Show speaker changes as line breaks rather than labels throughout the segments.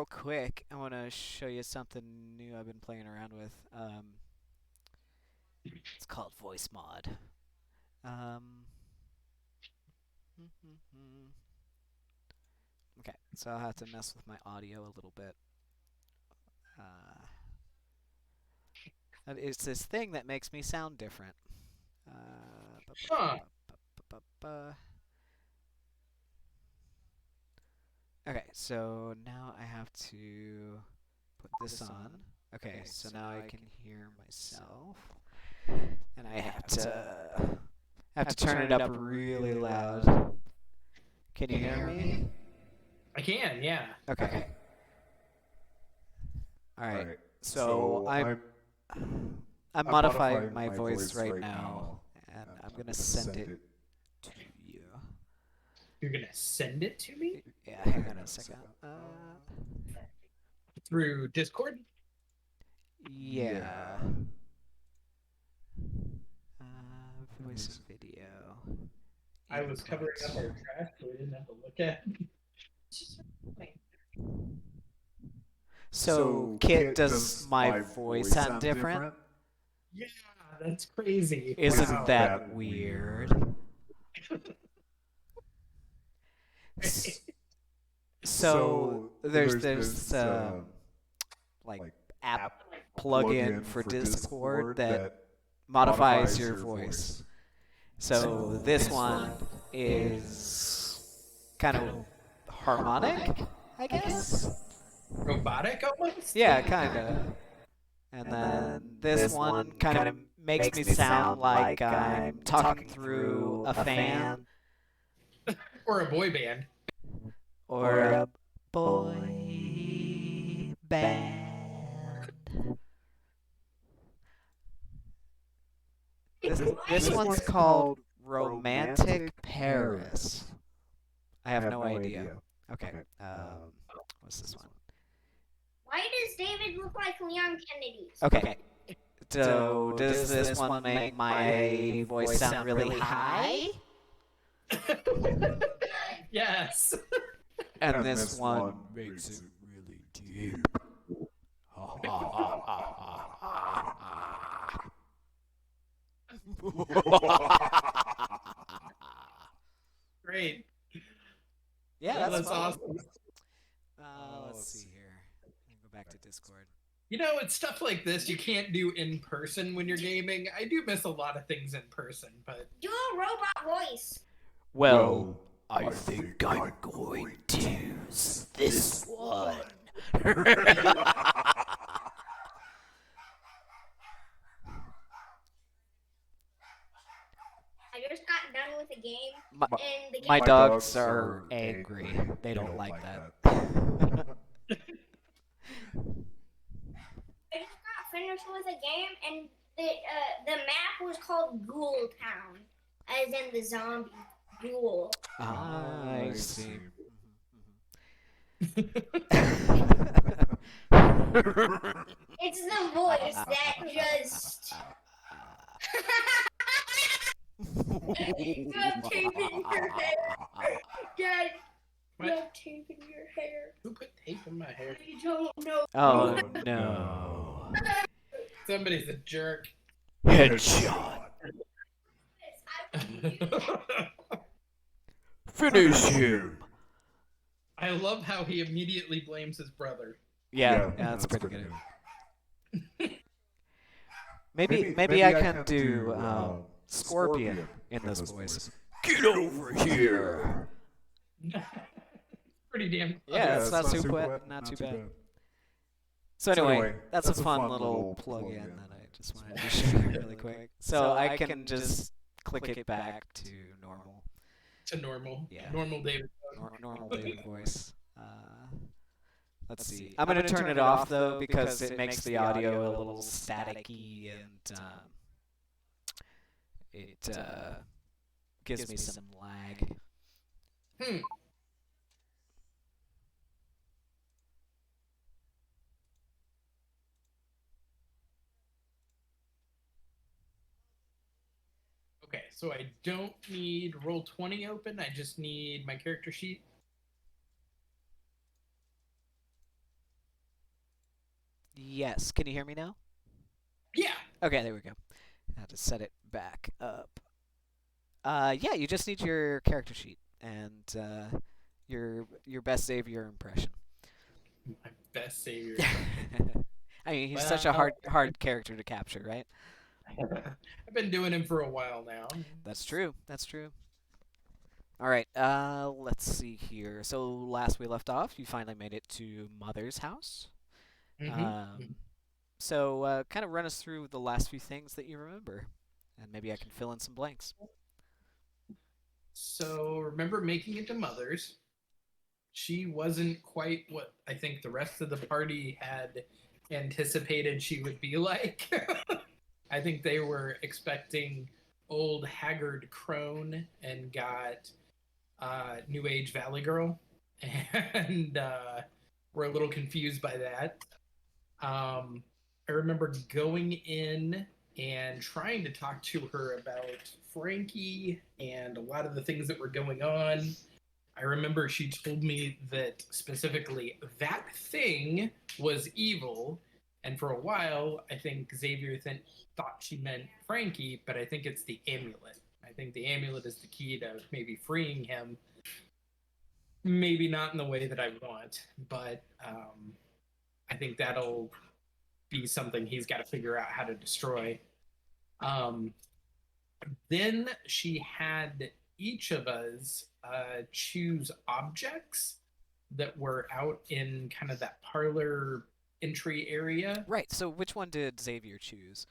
real quick, I want to show you something new I've been playing around with. It's called Voice Mod. Okay, so I'll have to mess with my audio a little bit. It's this thing that makes me sound different. Okay, so now I have to put this on. Okay, so now I can hear myself, and I have to turn it up really loud. Can you hear me?
I can, yeah.
Okay. All right. So I'm modifying my voice right now, and I'm gonna send it to you.
You're gonna send it to me?
Yeah, hang on a second.
Through Discord?
Yeah. Voice and video.
I was covering up our trash, so we didn't have to look at it.
So, Kit, does my voice sound different?
Yeah, that's crazy.
Isn't that weird? So there's this like app plugin for Discord that modifies your voice. So this one is kind of harmonic, I guess.
Robotic almost?
Yeah, kind of. And then this one kind of makes me sound like I'm talking through a fan.
Or a boy band.
Or a boy band. This one's called Romantic Paris. I have no idea. Okay. What's this one?
Why does David look like Leon Kennedy?
Okay. So does this one make my voice sound really high?
Yes.
And this one makes it really deep.
Great.
Yeah, that's
awesome.
Let's see here. Go back to Discord.
You know, it's stuff like this you can't do in person when you're gaming. I do miss a lot of things in person, but...
Do a robot voice.
Well, I think I'm going to use this one.
I just got done with a game, and the game...
My dogs are angry. They don't like that.
I just got finished with a game, and the map was called Ghoul Town, as in the zombie ghoul.
I see.
It's the voice that just... You have tape in your hair. Dad, you have tape in your hair.
Who put tape in my hair?
I don't know.
Oh, no.
Somebody's a jerk.
Headshot. Finish him.
I love how he immediately blames his brother.
Yeah, that's pretty good. Maybe I can do Scorpion in this voice. Get over here.
Pretty damn.
Yeah, it's not too bad. So anyway, that's a fun little plug-in that I just wanted to show you really quick. So I can just click it back to normal.
To normal.
Yeah.
Normal David.
Normal David voice. Let's see. I'm going to turn it off, though, because it makes the audio a little staticky, and it gives me some lag.
Okay, so I don't need Roll20 open. I just need my character sheet.
Yes. Can you hear me now?
Yeah.
Okay, there we go. I had to set it back up. Yeah, you just need your character sheet and your best Xavier impression.
My best savior.
I mean, he's such a
Well,
hard character to capture, right?
I've been doing him for a while now.
That's true. That's true. All right. Let's see here. So last we left off, you finally made it to Mother's house.
Mm-hmm.
So kind of run us through the last few things that you remember, and maybe I can fill in some blanks.
So remember making it to Mother's. She wasn't quite what I think the rest of the party had anticipated she would be like. I think they were expecting old haggard crone and got New Age Valley Girl, and were a little confused by that. I remember going in and trying to talk to her about Frankie and a lot of the things that were going on. I remember she told me that specifically that thing was evil. And for a while, I think Xavier thought she meant Frankie, but I think it's the amulet. I think the amulet is the key to maybe freeing him. Maybe not in the way that I want, but I think that'll be something he's got to figure out how to destroy. Um, then she had each of us choose objects that were out in kind of that parlor entry area.
Right. So which one did Xavier choose?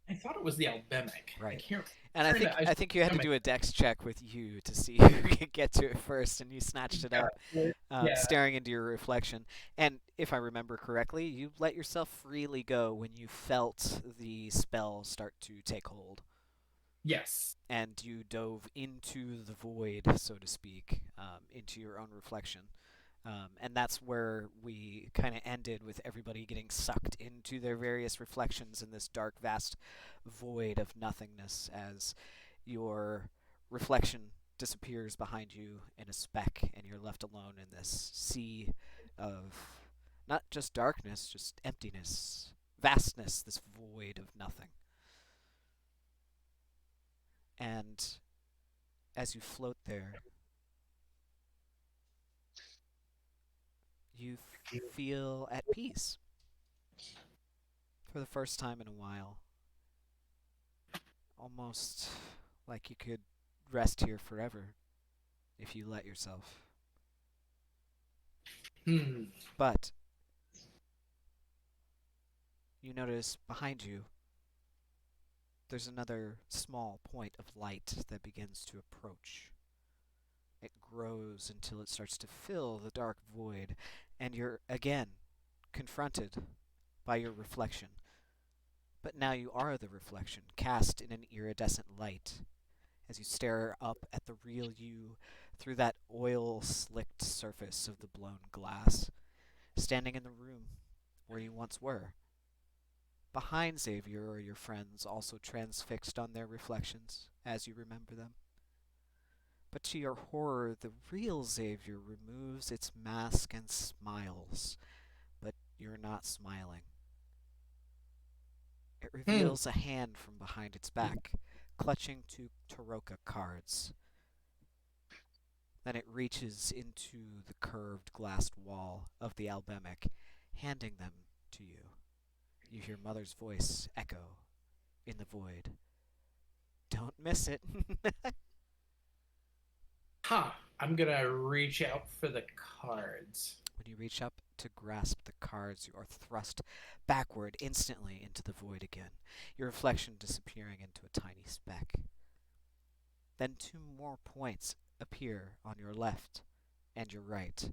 I thought it was the albemic.
Right.
I can't.
And
Trying to-
I think you had to
I-
do a dex check with you to see who could get to it first, and you snatched it up,
Yeah.
staring into your reflection. And if I remember correctly, you let yourself freely go when you felt the spell start to take hold,
Yes.
and you dove into the void, so to speak, into your own reflection. And that's where we kind of ended with everybody getting sucked into their various reflections in this dark, vast void of nothingness as your reflection disappears behind you in a speck and you're left alone in this sea of not just darkness, just emptiness, vastness, this void of nothing. And as you float there, you feel at peace for the first time in a while. Almost like you could rest here forever if you let yourself. But you notice behind you there's another small point of light that begins to approach. It grows until it starts to fill the dark void, and you're again confronted by your reflection. But now you are the reflection, cast in an iridescent light, as you stare up at the real you through that oil-slicked surface of the blown glass, standing in the room where you once were. Behind Xavier are your friends, also transfixed on their reflections, as you remember them. But to your horror, the real Xavier removes its mask and smiles, but you're not smiling. It reveals a hand from behind its back, clutching two Taroka cards. Then it reaches into the curved glass wall of the albemic, handing them to you. You hear Mother's voice echo in the void. Don't miss it.
I'm gonna reach out for the cards.
When you reach up to grasp the cards, you are thrust backward instantly into the void again, your reflection disappearing into a tiny speck. Then two more points appear on your left and your right.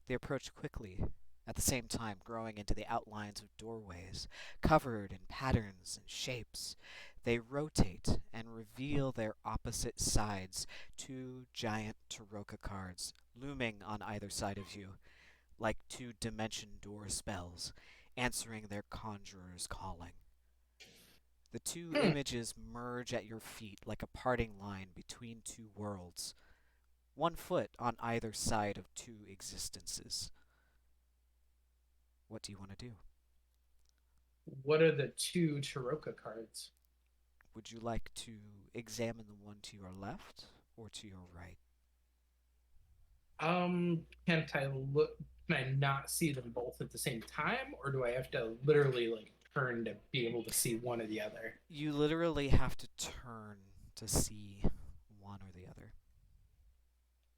They approach quickly, at the same time growing into the outlines of doorways, covered in patterns and shapes. They rotate and reveal their opposite sides, two giant Taroka cards looming on either side of you, like two dimension door spells, answering their conjurer's calling. The two images merge at your feet like a parting line between two worlds, 1 foot on either side of two existences. What do you want to do?
What are the two Taroka cards?
Would you like to examine the one to your left or to your right?
Can't I look? Can I not see them both at the same time, or do I have to literally like turn to be able to see one or the other?
You literally have to turn to see one or the other.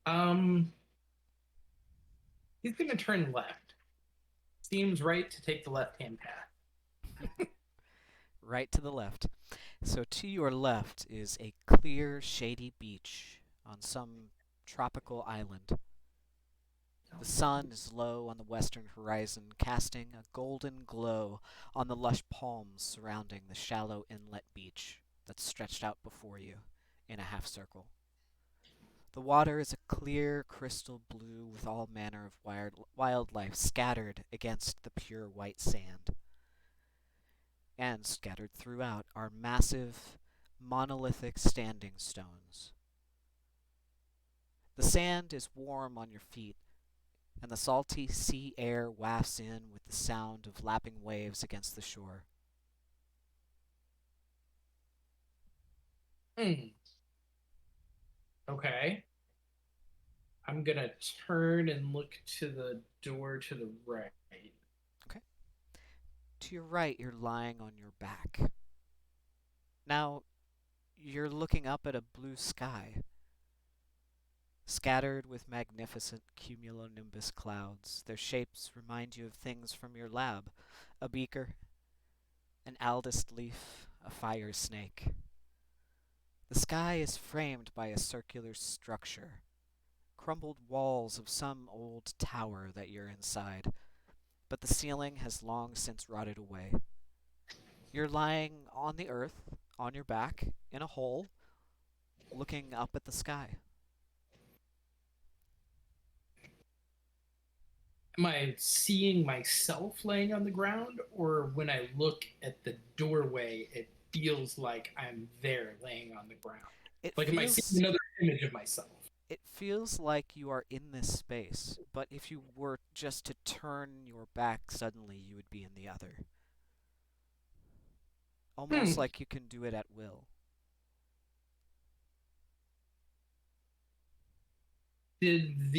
Um, he's gonna turn left. Seems right to take the left-hand path.
Right to the left. So to your left is a clear, shady beach on some tropical island. The sun is low on the western horizon, casting a golden glow on the lush palms surrounding the shallow inlet beach that's stretched out before you in a half circle. The water is a clear crystal blue with all manner of wildlife scattered against the pure white sand. And scattered throughout are massive, monolithic standing stones. The sand is warm on your feet, and the salty sea air wafts in with the sound of lapping waves against the shore.
Hmm. Okay. I'm gonna turn and look to the door to the right.
Okay. To your right, you're lying on your back. Now, you're looking up at a blue sky, scattered with magnificent cumulonimbus clouds. Their shapes remind you of things from your lab: a beaker, an aldist leaf, a fire snake. The sky is framed by a circular structure, crumbled walls of some old tower that you're inside, but the ceiling has long since rotted away. You're lying on the earth, on your back, in a hole, looking up at the sky.
Am I seeing myself laying on the ground, or when I look at the doorway, it feels like I'm there laying on the ground?
It
Like, am I seeing
feels
another image of myself?
it feels like you are in this space, but if you were just to turn your back suddenly, you would be in the other. Almost
Hmm.
like you can do it at will.
Did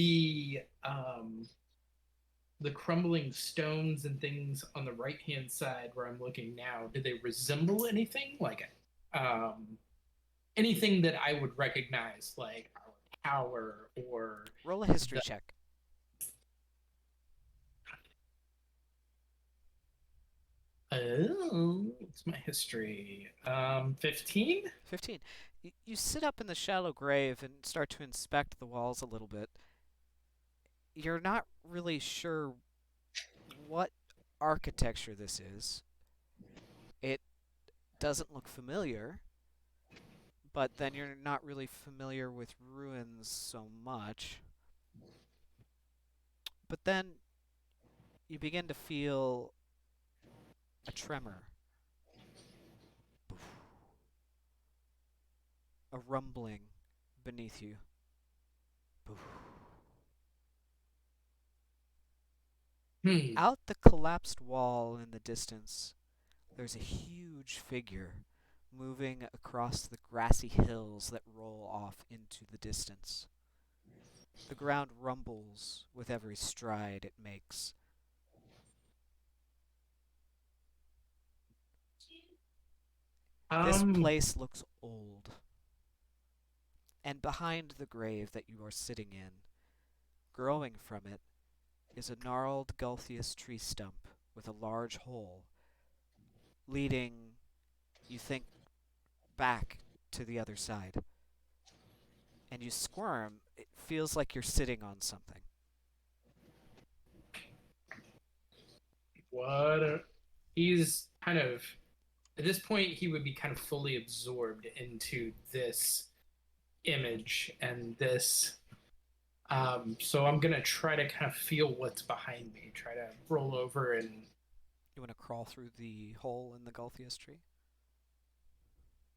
the crumbling stones and things on the right hand side where I'm looking now, do they resemble anything like um anything that I would recognize, like our tower or
Roll a history
the
check.
what's my history? 15?
15. You sit up in the shallow grave and start to inspect the walls a little bit. You're not really sure what architecture this is. It doesn't look familiar, but then you're not really familiar with ruins so much. But then you begin to feel a tremor, a rumbling beneath you.
Hmm.
Out the collapsed wall in the distance, there's a huge figure moving across the grassy hills that roll off into the distance. The ground rumbles with every stride it makes. This
Um,
place looks old, and behind the grave that you are sitting in, growing from it, is a gnarled Gulthias tree stump with a large hole, leading, you think, back to the other side. And you squirm. It feels like you're sitting on something.
what he's kind of at this point he would be kind of fully absorbed into this image and this. So I'm gonna try to kind of feel what's behind me, try to roll over and
You want to crawl through the hole in the Gulthias tree?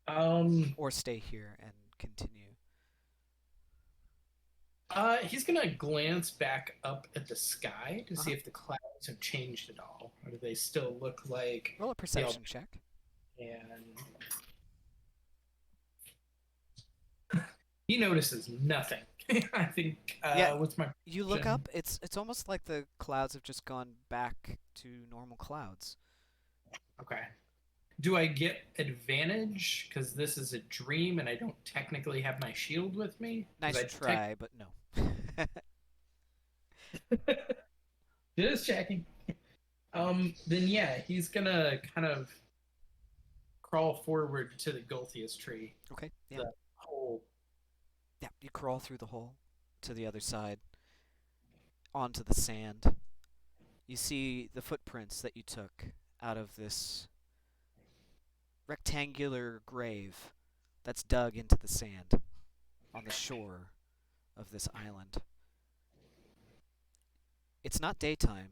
um
Or stay here and continue?
He's gonna glance back up at the sky to see
Uh-huh.
if the clouds have changed at all, or do they still look like
Roll a
the Alp-
perception check.
and he notices nothing. I think
Yeah,
what's my
you look
perception?
up. It's almost like the clouds have just gone back to normal clouds.
Okay. Do I get advantage because this is a dream and I don't technically have my shield with me? Because
Nice
I tech
try, but no.
just checking. Then yeah, he's gonna kind of crawl forward to the Gulthius tree.
Okay, yeah.
The hole.
Yeah, you crawl through the hole to the other side, onto the sand. You see the footprints that you took out of this rectangular grave that's dug into the sand on the shore of this island. It's not daytime,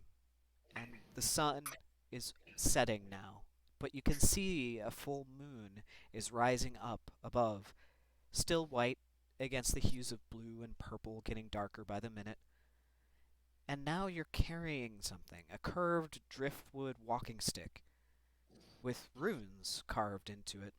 and the sun is setting now, but you can see a full moon is rising up above, still white against the hues of blue and purple getting darker by the minute. And now you're carrying something, a curved driftwood walking stick with runes carved into it.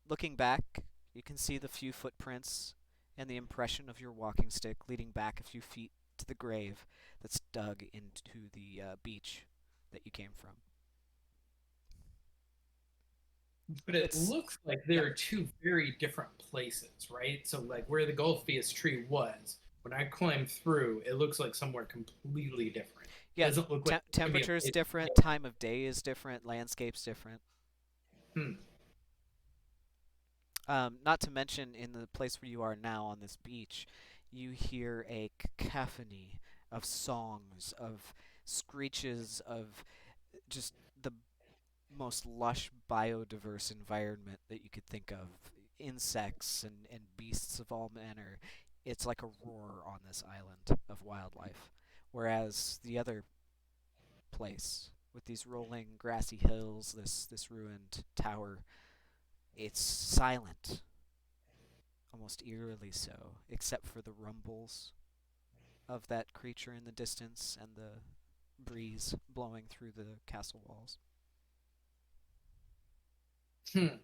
Looking back, you can see the few footprints and the impression of your walking stick leading back a few feet to the grave that's dug into the beach that you came from.
But it
It's
looks like there
Yep.
are two very different places, right? So like where the Gulthius tree was, when I climbed through, it looks like somewhere completely different.
Yeah,
Doesn't look like it could be a
temperature's
place.
different, time of day is different, landscape's different.
Hmm.
Not to mention, in the place where you are now on this beach, you hear a cacophony of songs, of screeches, of just the most lush, biodiverse environment that you could think of. Insects and beasts of all manner. It's like a roar on this island of wildlife. Whereas the other place, with these rolling grassy hills, this ruined tower, it's silent, almost eerily so, except for the rumbles of that creature in the distance and the breeze blowing through the castle walls.
Hmm.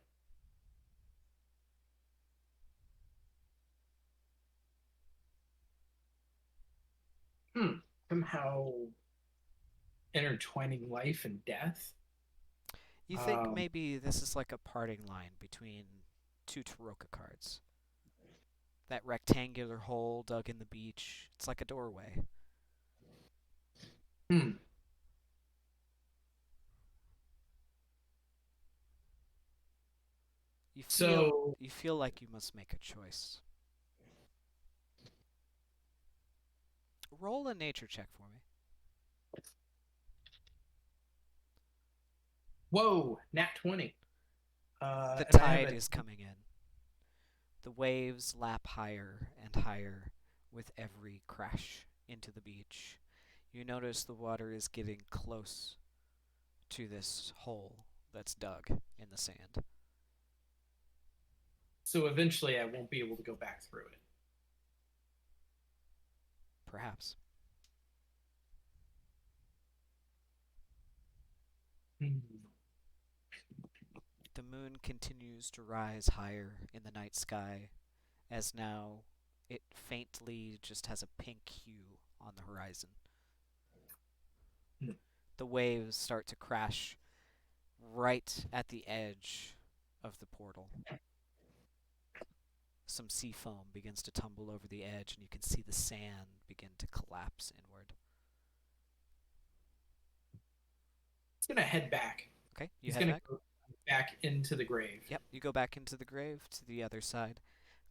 Hmm. Somehow intertwining life and death.
You think
Um,
maybe this is like a parting line between two Taroka cards. That rectangular hole dug in the beach, it's like a doorway.
hmm.
You feel
So
you feel like you must make a choice. Roll a nature check for me.
whoa, nat 20.
The
And I have
tide
a
is coming in. The waves lap higher and higher with every crash into the beach. You notice the water is getting close to this hole that's dug in the sand.
so eventually I won't be able to go back through it.
Perhaps.
Hmm.
The moon continues to rise higher in the night sky, as now it faintly just has a pink hue on the horizon.
Hmm.
The waves start to crash right at the edge of the portal. Some sea foam begins to tumble over the edge, and you can see the sand begin to collapse inward.
He's gonna head back.
Okay, you
He's
head
gonna
back?
go back into the grave.
Yep, you go back into the grave to the other side.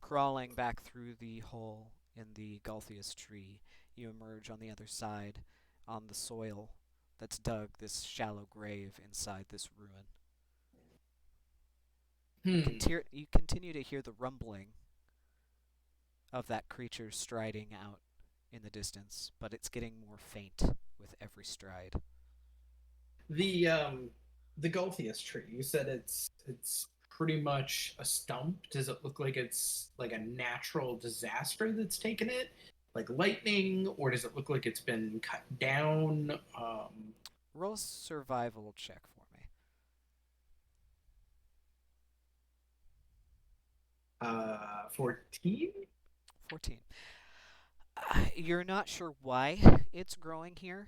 Crawling back through the hole in the Gulthius tree, you emerge on the other side on the soil that's dug this shallow grave inside this ruin.
Hmm.
You continue to hear the rumbling of that creature striding out in the distance, but it's getting more faint with every stride.
The um the Gulthius tree. You said it's pretty much a stump? Does it look like it's like a natural disaster that's taken it, like lightning, or does it look like it's been cut down?
Roll a survival check for me.
14.
14. You're not sure why it's growing here,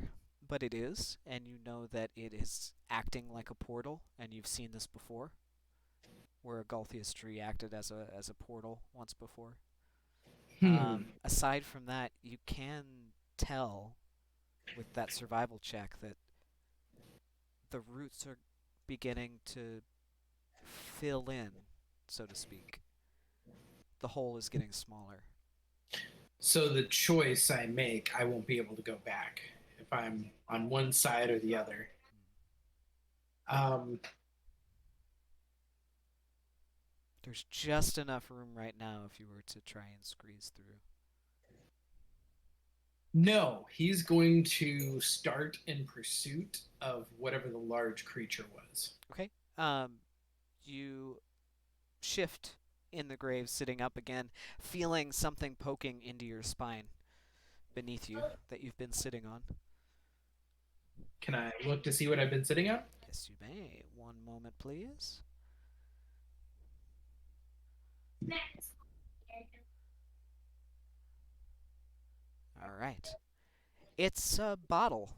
but it is, and you know that it is acting like a portal, and you've seen this before, where a Galthius tree acted as a portal once before. Aside from that, you can tell with that survival check that the roots are beginning to fill in, so to speak. The hole is getting smaller.
So the choice I make, I won't be able to go back if I'm on one side or the other.
There's just enough room right now if you were to try and squeeze through.
No, he's going to start in pursuit of whatever the large creature was.
Okay. You shift in the grave, sitting up again, feeling something poking into your spine beneath you that you've been sitting on.
Can I look to see what I've been sitting on?
Yes, you may. One moment, please. All right. It's a bottle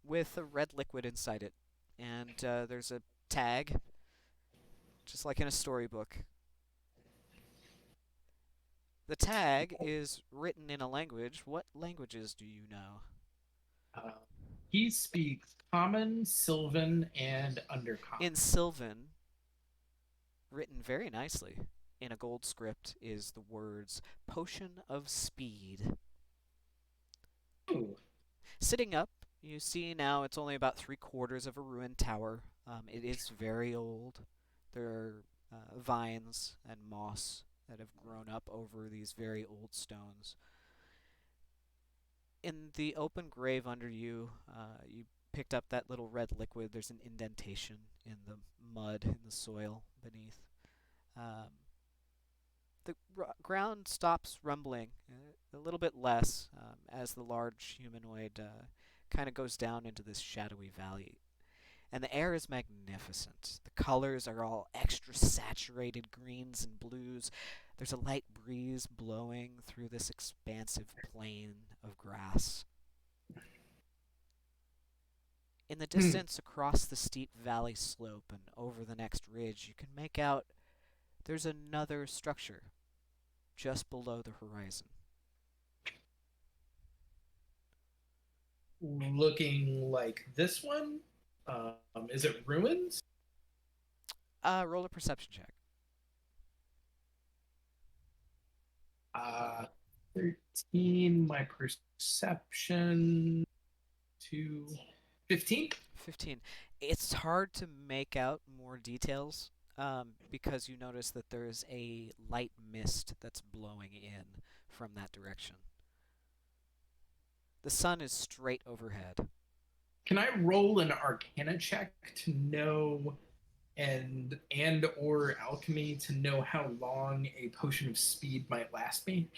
with a red liquid inside it, and there's a tag, just like in a storybook. The tag is written in a language. What languages do you know?
He speaks Common, Sylvan, and Undercommon.
In Sylvan, written very nicely in a gold script, is the words Potion of Speed.
Ooh.
Sitting up, you see now it's only about 3/4 of a ruined tower. It is very old. There are vines and moss that have grown up over these very old stones. In the open grave under you, you picked up that little red liquid. There's an indentation in the mud, in the soil beneath. The ground stops rumbling, a little bit less, as the large humanoid kind of goes down into this shadowy valley. And the air is magnificent. The colors are all extra saturated greens and blues. There's a light breeze blowing through this expansive plain of grass. In the distance, across the steep valley slope and over the next ridge, you can make out there's another structure just below the horizon.
Looking like this one? Is it ruins?
Roll a perception check.
13. My perception to 15.
15. It's hard to make out more details because you notice that there's a light mist that's blowing in from that direction. The sun is straight overhead.
Can I roll an Arcana check to know and or alchemy to know how long a potion of speed might last me?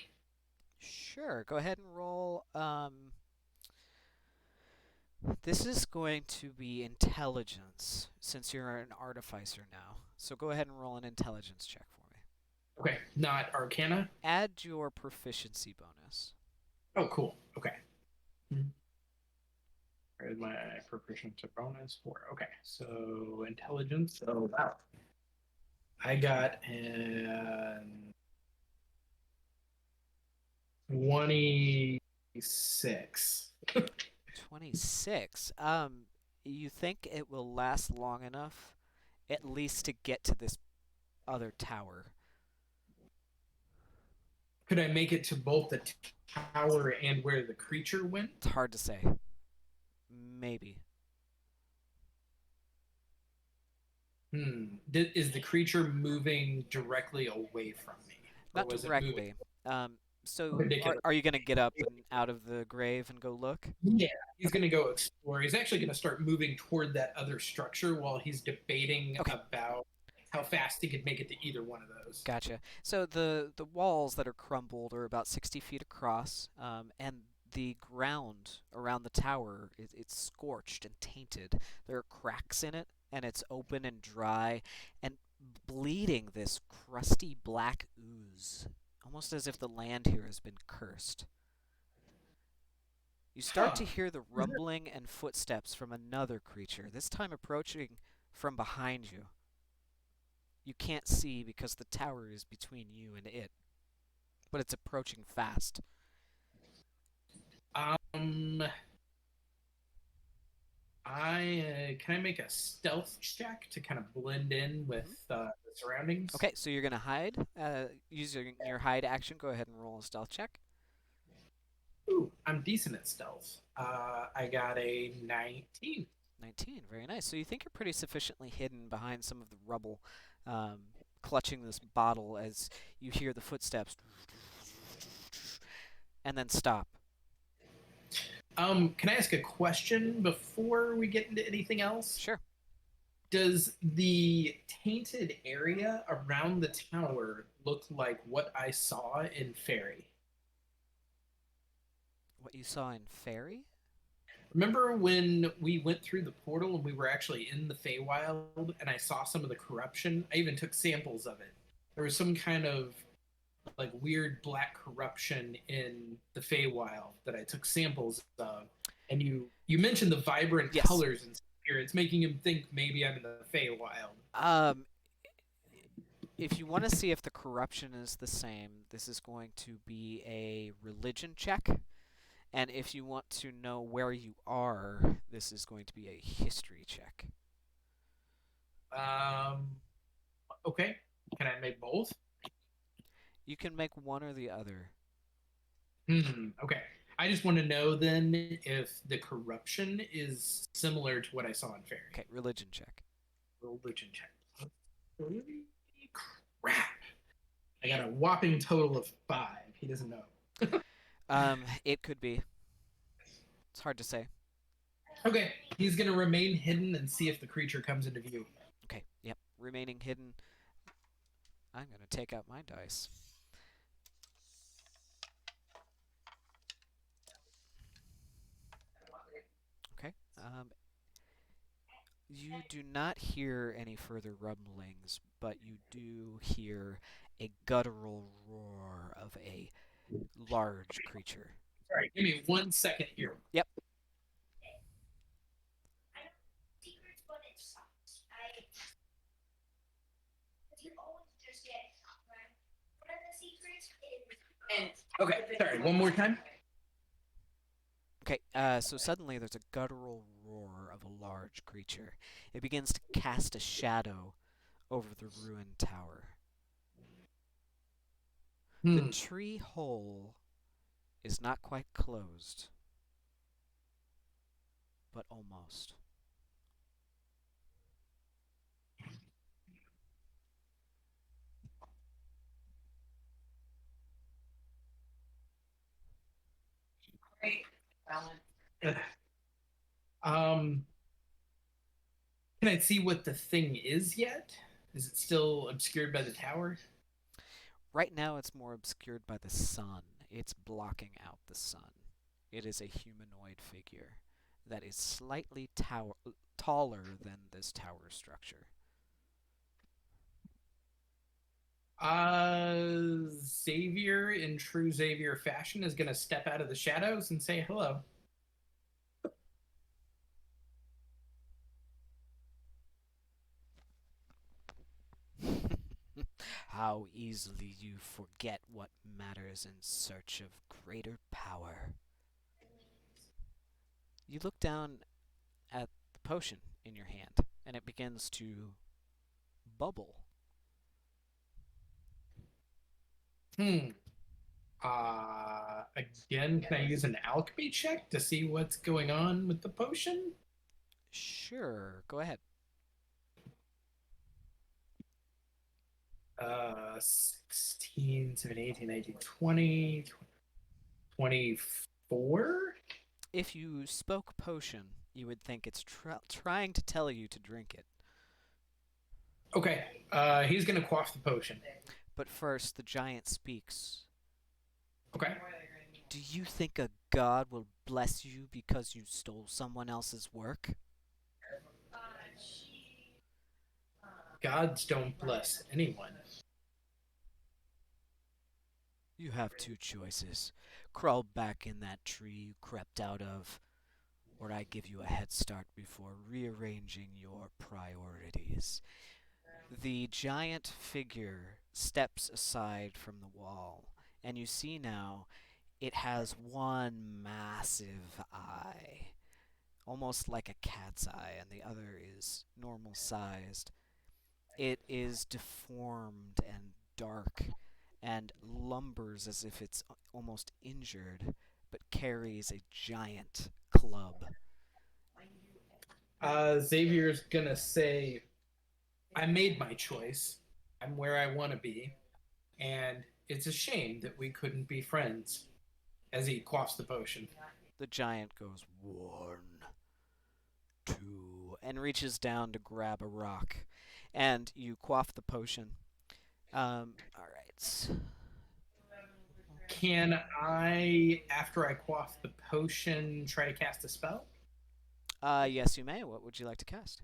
Sure. Go ahead and roll. This is going to be intelligence, since you're an artificer now. So go ahead and roll an intelligence check for me.
Okay, not Arcana?
Add your proficiency bonus.
Oh, cool. Okay. Where's my proficiency bonus? 4. Okay, so intelligence. So wow. I got an 26.
26. You think it will last long enough, at least to get to this other tower?
Could I make it to both the tower and where the creature went?
It's hard to say. Maybe.
Is the creature moving directly away from me?
Not directly. So are you going to get up and out of the grave and go look?
Yeah, he's going to go explore. He's actually going to start moving toward that other structure while he's debating about how fast he could make it to either one of those.
Gotcha. So the walls that are crumbled are about 60 feet across, and the ground around the tower it's scorched and tainted. There are cracks in it, and it's open and dry, and bleeding this crusty black ooze, almost as if the land here has been cursed. You start to
Huh.
hear the rumbling and footsteps from another creature, this time approaching from behind you. You can't see because the tower is between you and it, but it's approaching fast.
Um, can I make a stealth check to kind of blend in with
Mhm.
the surroundings?
Okay, so you're gonna hide. Using your hide action, go ahead and roll a stealth check.
Ooh, I'm decent at stealth. I got a 19.
19, very nice. So you think you're pretty sufficiently hidden behind some of the rubble, clutching this bottle as you hear the footsteps, and then stop.
Can I ask a question before we get into anything else?
Sure.
Does the tainted area around the tower look like what I saw in Fairy?
What you saw in Fairy?
Remember when we went through the portal and we were actually in the Feywild and I saw some of the corruption? I even took samples of it. There was some kind of like weird black corruption in the Feywild that I took samples of. And you mentioned the vibrant
Yes.
colors and spirits, making him think maybe I'm in the Feywild.
Um, if you want to see if the corruption is the same, this is going to be a religion check. And if you want to know where you are, this is going to be a history check.
Okay. Can I make both?
You can make one or the other.
Okay. I just want to know then if the corruption is similar to what I saw in Fairy.
Okay, religion check.
Religion check. Holy crap. I got a whopping total of 5. He doesn't know.
It could be. It's hard to say.
Okay. He's going to remain hidden and see if the creature comes into view.
Okay, yep. Remaining hidden. I'm going to take out my dice. Okay. You do not hear any further rumblings, but you do hear a guttural roar of a large creature.
Sorry, give me 1 second here.
Yep.
I know secrets, but it sucks. You always just get right. One of the secrets is.
Okay, sorry, one more time.
Okay, so suddenly there's a guttural roar of a large creature. It begins to cast a shadow over the ruined tower. The tree hole is not quite closed, but almost.
Um, can I see what the thing is yet? Is it still obscured by the tower?
Right now it's more obscured by the sun. It's blocking out the sun. It is a humanoid figure that is slightly taller than this tower structure.
Xavier, in true Xavier fashion, is going to step out of the shadows and say hello.
How easily you forget what matters in search of greater power. You look down at the potion in your hand, and it begins to bubble.
Again, can I use an alchemy check to see what's going on with the potion?
Sure, go ahead.
16, 17, 18, 19, 20, 24?
If you spoke potion, you would think it's trying to tell you to drink it.
Okay. He's gonna quaff the potion.
But first, the giant speaks.
Okay.
Do you think a god will bless you because you stole someone else's work?
Gods don't bless anyone.
You have two choices. Crawl back in that tree you crept out of, or I give you a head start before rearranging your priorities. The giant figure steps aside from the wall, and you see now it has one massive eye, almost like a cat's eye, and the other is normal sized. It is deformed and dark and lumbers as if it's almost injured, but carries a giant club.
Xavier's gonna say, I made my choice. I'm where I want to be. And it's a shame that we couldn't be friends. As he quaffs the potion.
The giant goes, 1, 2, and reaches down to grab a rock. And you quaff the potion. Alright.
Can I, after I quaff the potion, try to cast a spell?
Yes, you may. What would you like to cast?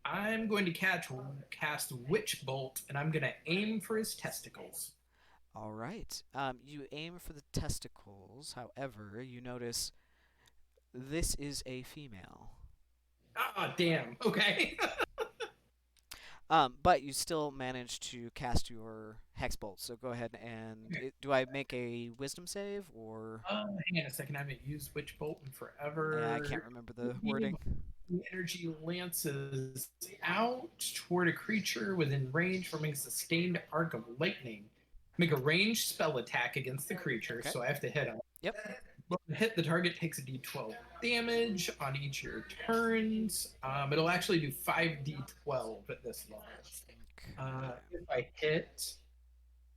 I'm going to cast Witch Bolt, and I'm going to aim for his testicles.
Alright. You aim for the testicles. However, you notice this is a female.
Ah, damn. Okay.
But you still manage to cast your hex bolt. So go ahead and do I make a wisdom save or?
Hang on a second. I haven't used Witch Bolt in forever.
Yeah, I can't remember the wording.
The energy lances out toward a creature within range from a sustained arc of lightning. Make a ranged spell attack against the creature,
Okay.
so I have to hit him.
Yep.
When you hit, the target takes a d12 damage on each of your turns. It'll actually do 5d12 at this level. If I hit,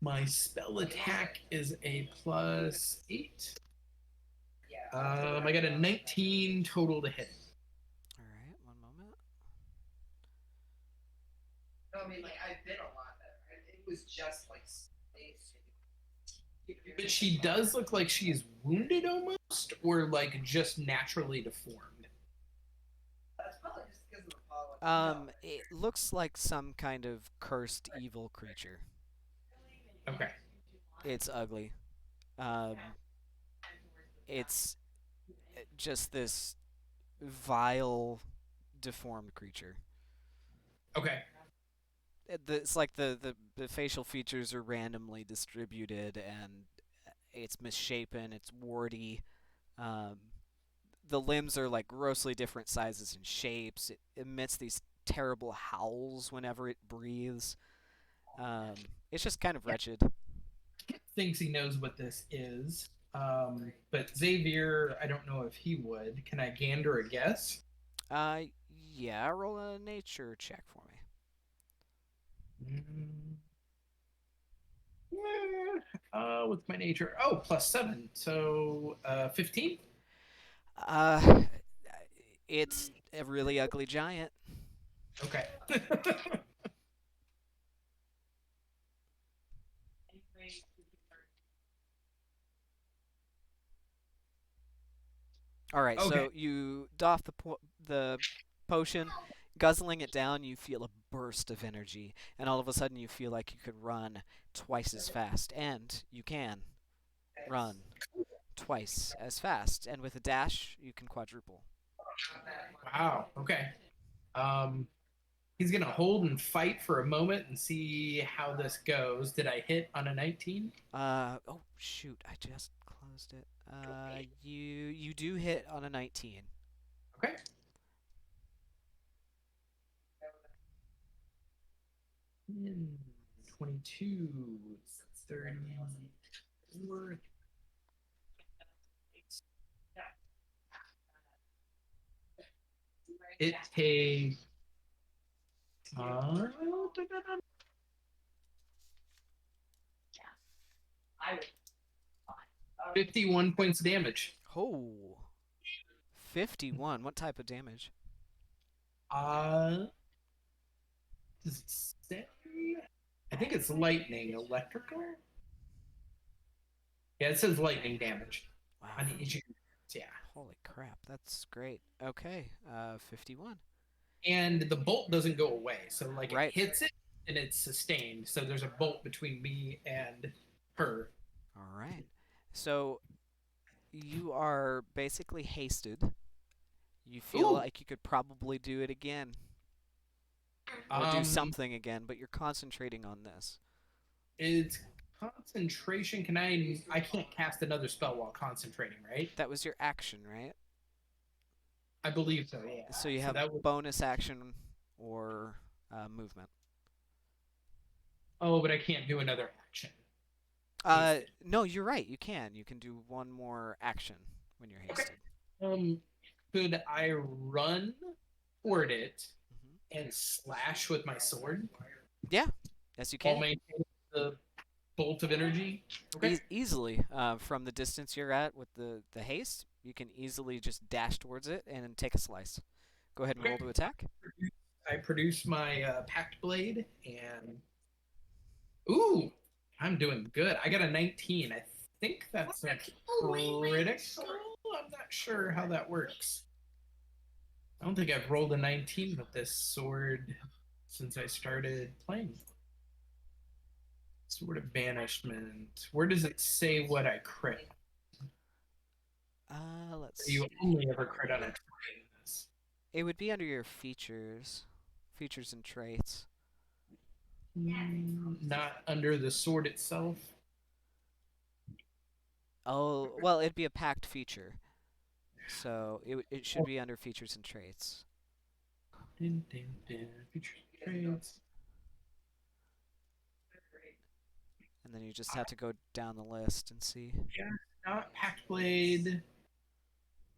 my spell attack is a +8. I got a 19 total to hit.
Alright, one moment.
No, I mean, like, I've been a lot better. It was just like space.
But she does look like she's wounded almost, or like just naturally deformed.
That's probably just because of the follow-up.
It looks like some kind of cursed evil creature.
Okay.
It's ugly. It's just this vile, deformed creature.
Okay.
It's like the facial features are randomly distributed and it's misshapen, it's warty. The limbs are like grossly different sizes and shapes. It emits these terrible howls whenever it breathes. It's just kind of wretched.
Thinks he knows what this is. But Xavier, I don't know if he would. Can I gander a guess?
Yeah, roll a nature check for me.
What's my nature? Oh, +7. So 15?
It's a really ugly giant.
Okay.
Alright,
Okay.
so you doff the potion, guzzling it down, you feel a burst of energy, and all of a sudden you feel like you could run twice as fast, and you can run twice as fast, and with a dash, you can quadruple.
Wow. Okay. He's gonna hold and fight for a moment and see how this goes. Did I hit on a 19?
Oh shoot, I just closed it. You do hit on a 19.
Okay. Hmm, 22, 34. It takes 51 points of damage.
Oh. 51. What type of damage?
Does it say? I think it's lightning, electrical. Yeah, it says lightning damage.
Wow.
On each. Yeah.
Holy crap, that's great. Okay, 51.
And the bolt doesn't go away, so like
Right.
it hits it and it's sustained. So there's a bolt between me and her.
All right. So you are basically hasted. You feel
Ooh.
like you could probably do it again or do something again, but you're concentrating on this.
It's concentration. Can I can't cast another spell while concentrating, right?
That was your action, right?
I believe so, yeah.
So you have
that would,
bonus action or movement.
oh, but I can't do another action.
No, you're right. You can. You can do one more action when you're hasted.
Could I run toward it
Mm-hmm.
and slash with my sword?
Yeah. Yes, you
While
can.
maintaining the bolt of energy? Okay.
Easily. From the distance you're at with the haste, you can easily just dash towards it and take a slice. Go ahead and roll to attack.
I produce my packed blade and ooh, I'm doing good. I got a 19. I think that's a critical. I'm not sure how that works. I don't think I've rolled a 19 with this sword since I started playing. Sword of Banishment. Where does it say what I crit?
Let's see.
You only ever crit on a trait.
It would be under your features and traits.
Not under the sword itself.
Oh, well, it'd be a packed feature. So it should be under features and traits.
Features, traits.
And then you just have to go down the list and see.
Yeah, not packed blade.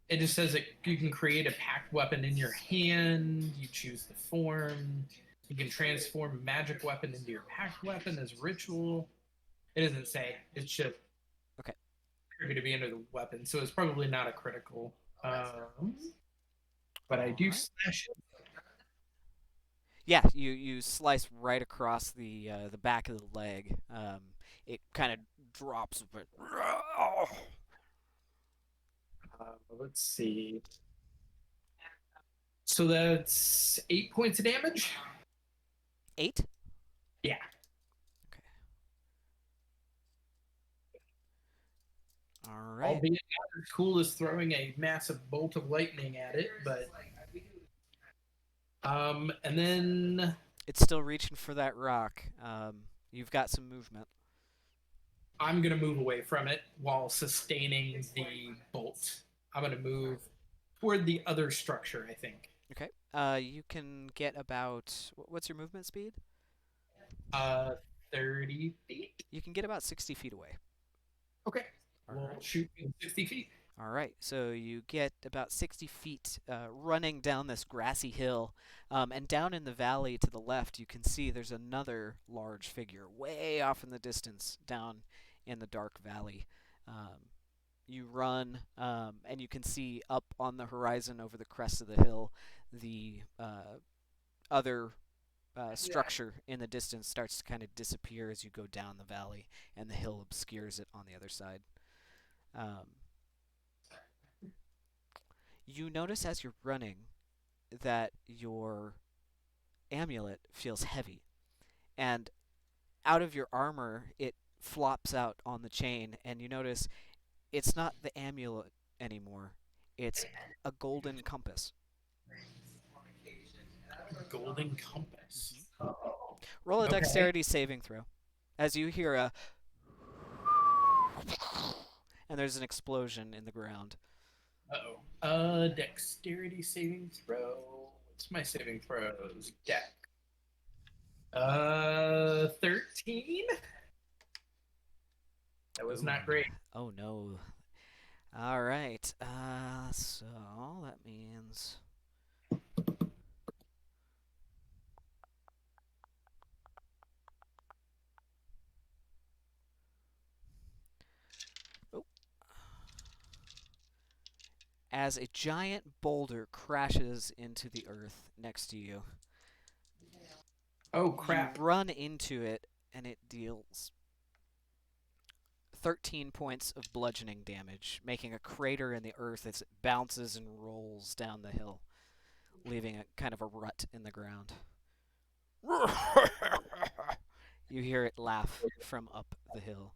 It just says that you can create a packed weapon in your hand. You choose the form. You can transform a magic weapon into your packed weapon as ritual. It doesn't say. It should.
Okay.
Trigger to be under the weapon, so it's probably not a critical. But I do slash it.
Yeah, you slice right across the back of the leg. It kind of drops a bit.
Let's see. So that's 8 points of damage.
8?
Yeah.
Okay. All right.
Albeit not as cool as throwing a massive bolt of lightning at it, but and then
it's still reaching for that rock. You've got some movement.
I'm gonna move away from it while sustaining the bolt. I'm gonna move toward the other structure, I think.
Okay. You can get about what's your movement speed?
30 feet.
You can get about 60 feet away.
Okay.
All
We'll
right.
shoot 60 feet.
All right, so you get about 60 feet running down this grassy hill, and down in the valley to the left, you can see there's another large figure way off in the distance down in the dark valley. You run, and you can see up on the horizon over the crest of the hill the other structure in the distance starts to kind of disappear as you go down the valley, and the hill obscures it on the other side. You notice as you're running that your amulet feels heavy, and out of your armor it flops out on the chain, and you notice it's not the amulet anymore. It's a golden compass.
Golden compass.
Roll a dexterity saving throw as you hear a and there's an explosion in the ground.
Uh-oh. Dexterity saving throw. What's my saving throws? Deck. 13? That was not great.
Oh no. All right. So that means as a giant boulder crashes into the earth next to you,
Oh crap!
You run into it, and it deals 13 points of bludgeoning damage, making a crater in the earth as it bounces and rolls down the hill, leaving a kind of a rut in the ground. You hear it laugh from up the hill.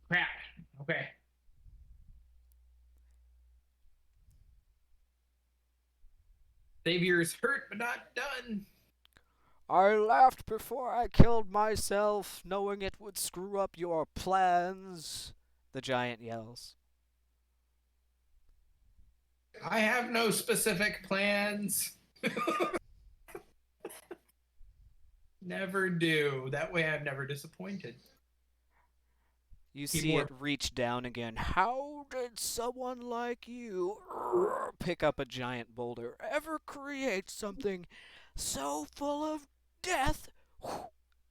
Crap. Okay. Xavier's hurt but not done.
I laughed before I killed myself, knowing it would screw up your plans, the giant yells.
I have no specific plans. Never do. That way I'm never disappointed.
You see it reach down again. How did someone like you pick up a giant boulder ever create something so full of death?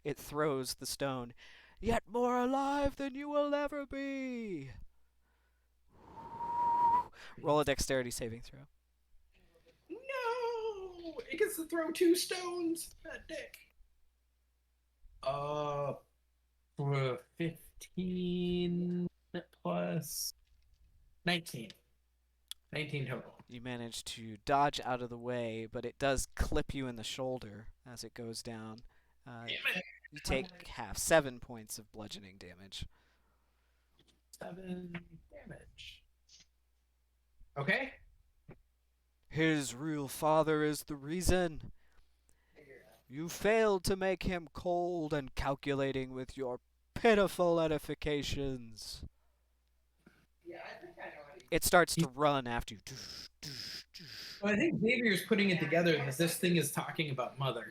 It throws the stone, yet more alive than you will ever be. Roll a dexterity saving throw.
No! It gets to throw 2 stones. That dick. 15 plus 19. 19 total.
You manage to dodge out of the way, but it does clip you in the shoulder as it goes down. You take half, 7 points of bludgeoning damage.
7 damage. Okay.
His real father is the reason. You failed to make him cold and calculating with your pitiful edifications.
Yeah, I think I know what
It starts to run after you.
Well, I think Xavier's putting it together that this thing is talking about mother.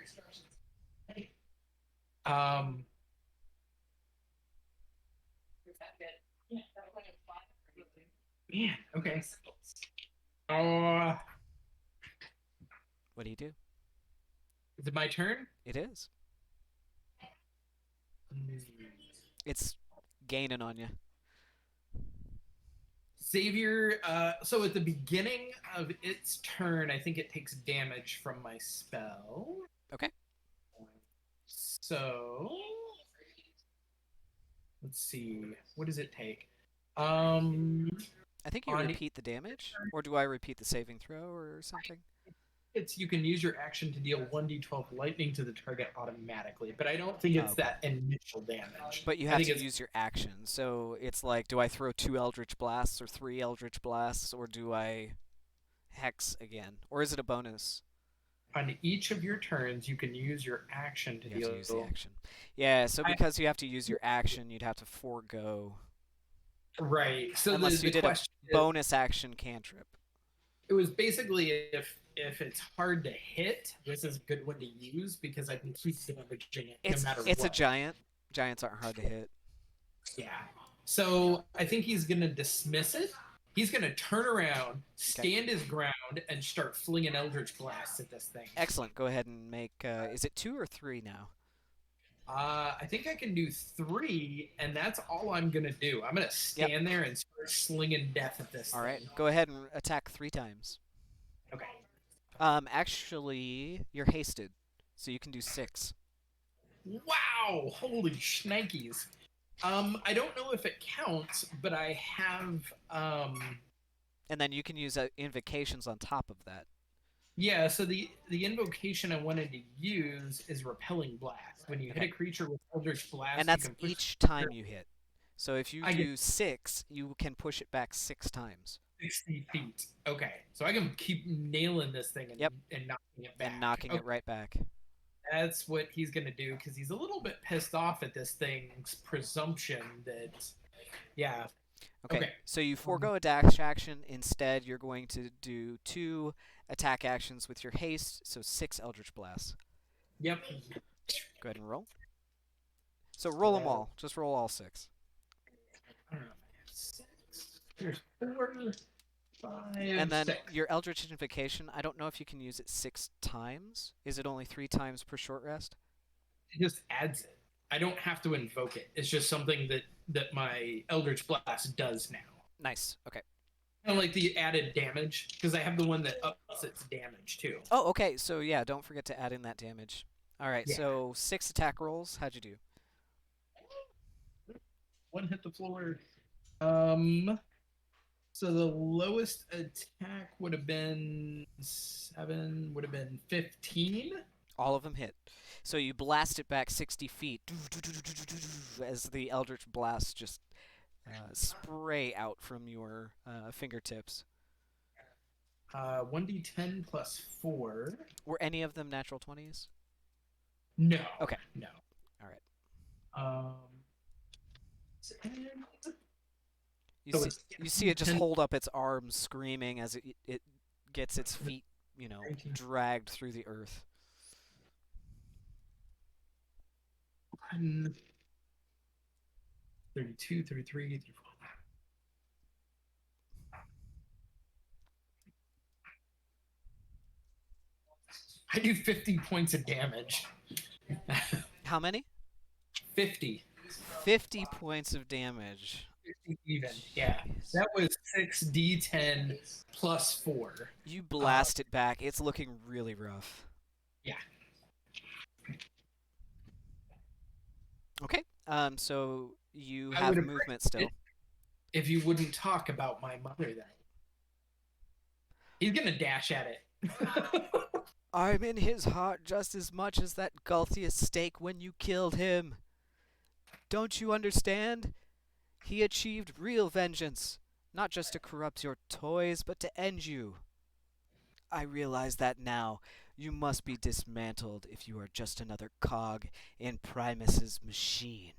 Man, okay.
What do you do?
Is it my turn?
It is. It's gaining on you.
Xavier, so at the beginning of its turn, I think it takes damage from my spell.
Okay.
So, let's see. What does it take?
I think you repeat the damage, or do I repeat the saving throw or something?
It's you can use your action to deal 1d12 lightning to the target automatically, but I don't think it's that initial damage.
But you have to use your action, so it's like, do I throw 2 Eldritch Blasts or 3 Eldritch Blasts, or do I hex again? Or is it a bonus?
On each of your turns, you can use your action to deal.
You have to use the action. Yeah, so because you have to use your action, you'd have to forego.
Right. So
unless you did a bonus action cantrip.
It was basically if it's hard to hit, this is a good one to use because I can keep damaging it no matter what.
It's a giant. Giants aren't hard to hit.
Yeah. So I think he's going to dismiss it. He's going to turn around, stand his ground, and start flinging Eldritch Blast at this thing.
Excellent. Go ahead and make... is it 2 or 3 now?
I think I can do 3, and that's all I'm going to do. I'm going to stand there and start slinging death at this thing.
All right. Go ahead and attack 3 times.
Okay.
Actually, you're hasted, so you can do 6.
Wow! Holy shnikes. I don't know if it counts, but I have...
And then you can use invocations on top of that.
Yeah, so the invocation I wanted to use is Repelling Blast. When you hit a creature with Eldritch Blast,
and that's each time you hit. So if you do 6, you can push it back 6 times.
60 feet. Okay, so I can keep nailing this thing and knocking it back.
And knocking it right back.
That's what he's going to do, because he's a little bit pissed off at this thing's presumption that, yeah.
Okay, so you forego a dash action. Instead, you're going to do 2 attack actions with your haste, so 6 Eldritch Blasts.
Yep.
Go ahead and roll. So roll them all. Just roll all 6.
There's 4, 5,
and then
6.
your Eldritch Invocation, I don't know if you can use it 6 times. Is it only 3 times per short rest?
It just adds it. I don't have to invoke it. It's just something that my Eldritch Blast does now.
Nice. Okay.
Kind of like the added damage, because I have the one that ups its damage too.
Oh, okay. So yeah, don't forget to add in that damage. All right.
Yeah.
So 6 attack rolls. How'd you do?
One hit the floor. So the lowest attack would have been 7, would have been 15.
All of them hit. So you blast it back 60 feet as the Eldritch Blast just spray out from your fingertips.
1d10 plus 4.
Were any of them natural 20s?
No.
Okay.
No.
All right. You
So
see,
it's
you see it just
10
hold up its arms, screaming as it gets its feet,
19.
dragged through the earth.
32, 33, 34. I do 50 points of damage.
How many?
50.
50 points of damage.
50 even. Yeah.
Jeez.
That was 6d10 plus 4.
You blast it back. It's looking really rough.
Yeah.
Okay. So you
I
have
would
movement still.
If you wouldn't talk about my mother then. He's gonna dash at it.
I'm in his heart just as much as that Gulthius stake when you killed him. Don't you understand? He achieved real vengeance, not just to corrupt your toys, but to end you. I realize that now. You must be dismantled if you are just another cog in Primus's machine.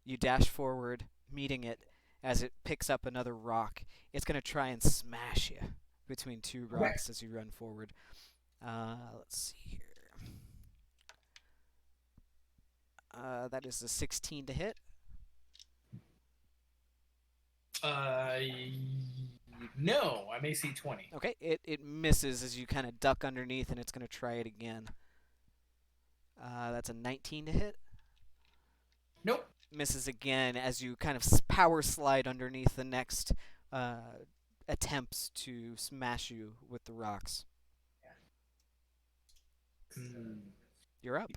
You dash forward, meeting it as it picks up another rock. It's going to try and smash you between two rocks as you run forward. Let's see here. That is a 16 to hit.
No, I'm AC 20.
Okay, it misses as you kind of duck underneath, and it's going to try it again. That's a 19 to hit.
Nope.
Misses again as you kind of power slide underneath the next attempts to smash you with the rocks. You're up.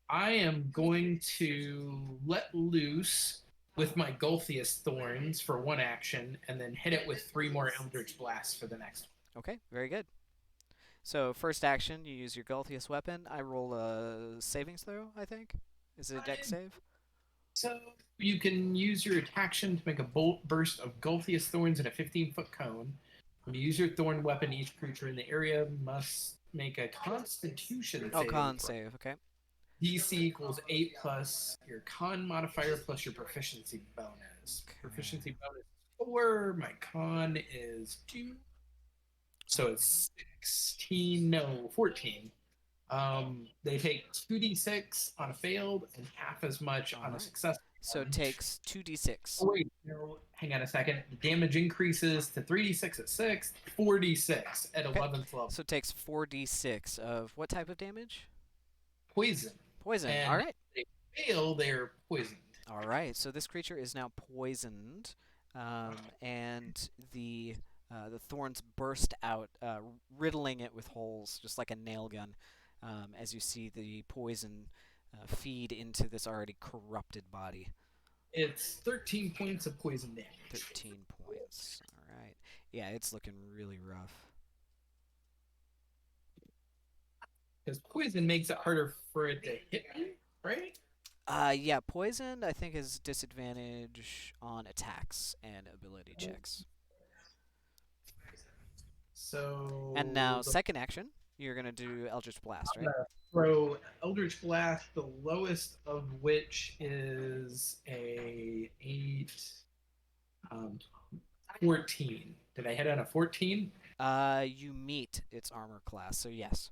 I am going to let loose with my Gulthius Thorns for one action, and then hit it with 3 more Eldritch Blasts for the next one.
Okay, very good. So first action, you use your Gulthius weapon. I roll a savings throw, I think. Is it a dex save?
So you can use your action to make a bolt burst of Gulthius Thorns in a 15-foot cone. When you use your thorn weapon, each creature in the area must make a Constitution
Oh,
save.
con save, okay.
DC equals 8 plus your con modifier plus your proficiency bonus.
Okay.
Proficiency bonus is 4. My con is 2. So it's 16. No, 14. They take 2d6 on a failed and half as much on a success.
So it takes 2d6.
Oh, wait, no, hang on a second. The damage increases to 3d6 at 6th, 4d6 at 11th level.
So it takes 4d6 of what type of damage?
Poison.
Poison.
And
all right.
if they fail, they're poisoned.
All right. So this creature is now poisoned, and the thorns burst out, riddling it with holes, just like a nail gun, as you see the poison feed into this already corrupted body.
It's 13 points of poison damage.
13 points. All right. Yeah, it's looking really rough.
Because poison makes it harder for it to hit me, right?
Yeah, poisoned, I think, is disadvantage on attacks and ability checks.
So.
And now, second action, you're going to do Eldritch Blast, right?
Throw Eldritch Blast, the lowest of which is a 8, 14. Did I hit on a 14?
You meet its armor class, so yes.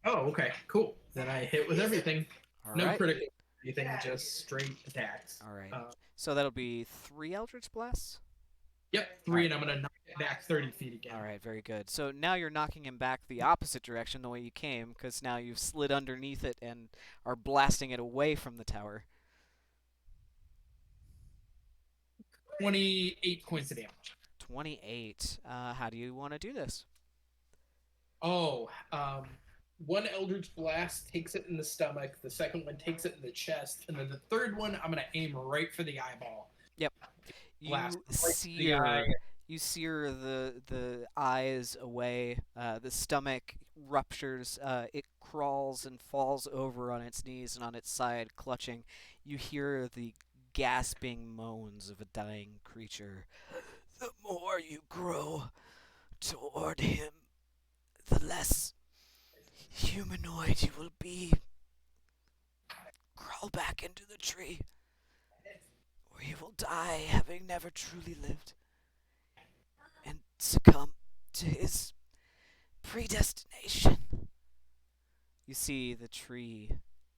Oh, okay, cool. Then I hit with everything.
All
No
right.
critical, anything, just straight attacks.
All right. So that'll be 3 Eldritch Blasts?
Yep, 3, and I'm gonna knock it back 30 feet again.
All right, very good. So now you're knocking him back the opposite direction, the way you came, because now you've slid underneath it and are blasting it away from the tower.
28 points of damage.
28. How do you want to do this?
Oh, one Eldritch Blast takes it in the stomach, the second one takes it in the chest, and then the third one I'm gonna aim right for the eyeball.
Yep.
Blast
You
right to the
sear
eye.
you sear the eyes away. The stomach ruptures. It crawls and falls over on its knees and on its side, clutching. You hear the gasping moans of a dying creature. The more you grow toward him, the less humanoid you will be. Crawl back into the tree, or you will die having never truly lived, and succumb to his predestination. You see the tree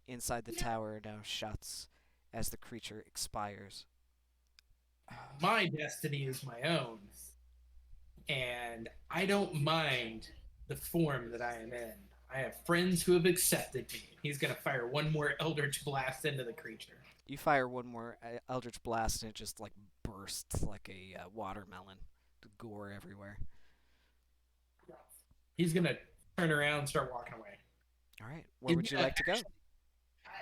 inside the tower now shuts as the creature expires.
My destiny is my own, and I don't mind the form that I am in. I have friends who have accepted me. He's gonna fire one more Eldritch Blast into the creature.
You fire one more Eldritch Blast, and it just like bursts like a watermelon. Gore everywhere.
He's gonna turn around and start walking away.
All right, where would you like to go?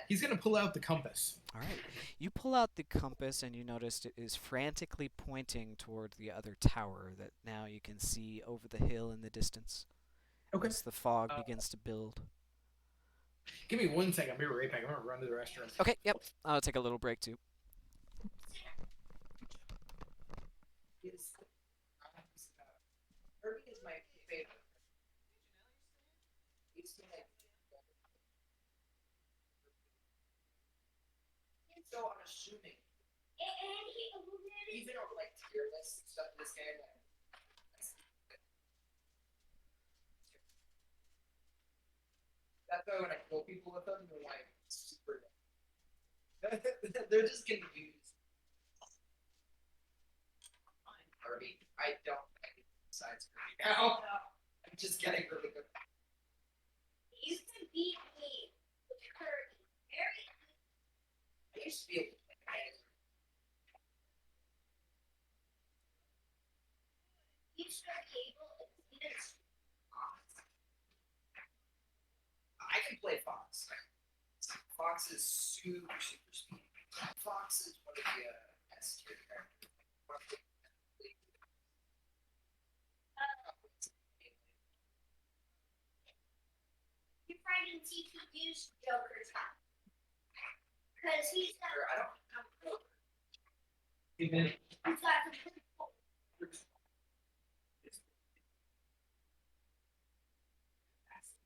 He's gonna pull out the compass.
All right. You pull out the compass and you notice it is frantically pointing toward the other tower that now you can see over the hill in the distance.
Okay.
As the fog begins to build.
Give me 1 second. I'll be right back. I'm gonna run to the restroom.
Okay, yep. I'll take a little break too.
Kirby is my favorite. He's so unassuming. Even on like tier lists and stuff in this game, that's why when I kill people with them, they're like super. They're just confused. Kirby, I don't think besides Kirby now. I'm just getting really good.
You can beat me with Kirby. Very
I used to be able to play Magic.
you start able it's
I can play Fox. Fox is super speedy. Fox is one of the S tier characters.
you're fighting TPU's Joker's top. Because he's got
I don't know.
Even
he's got the purple.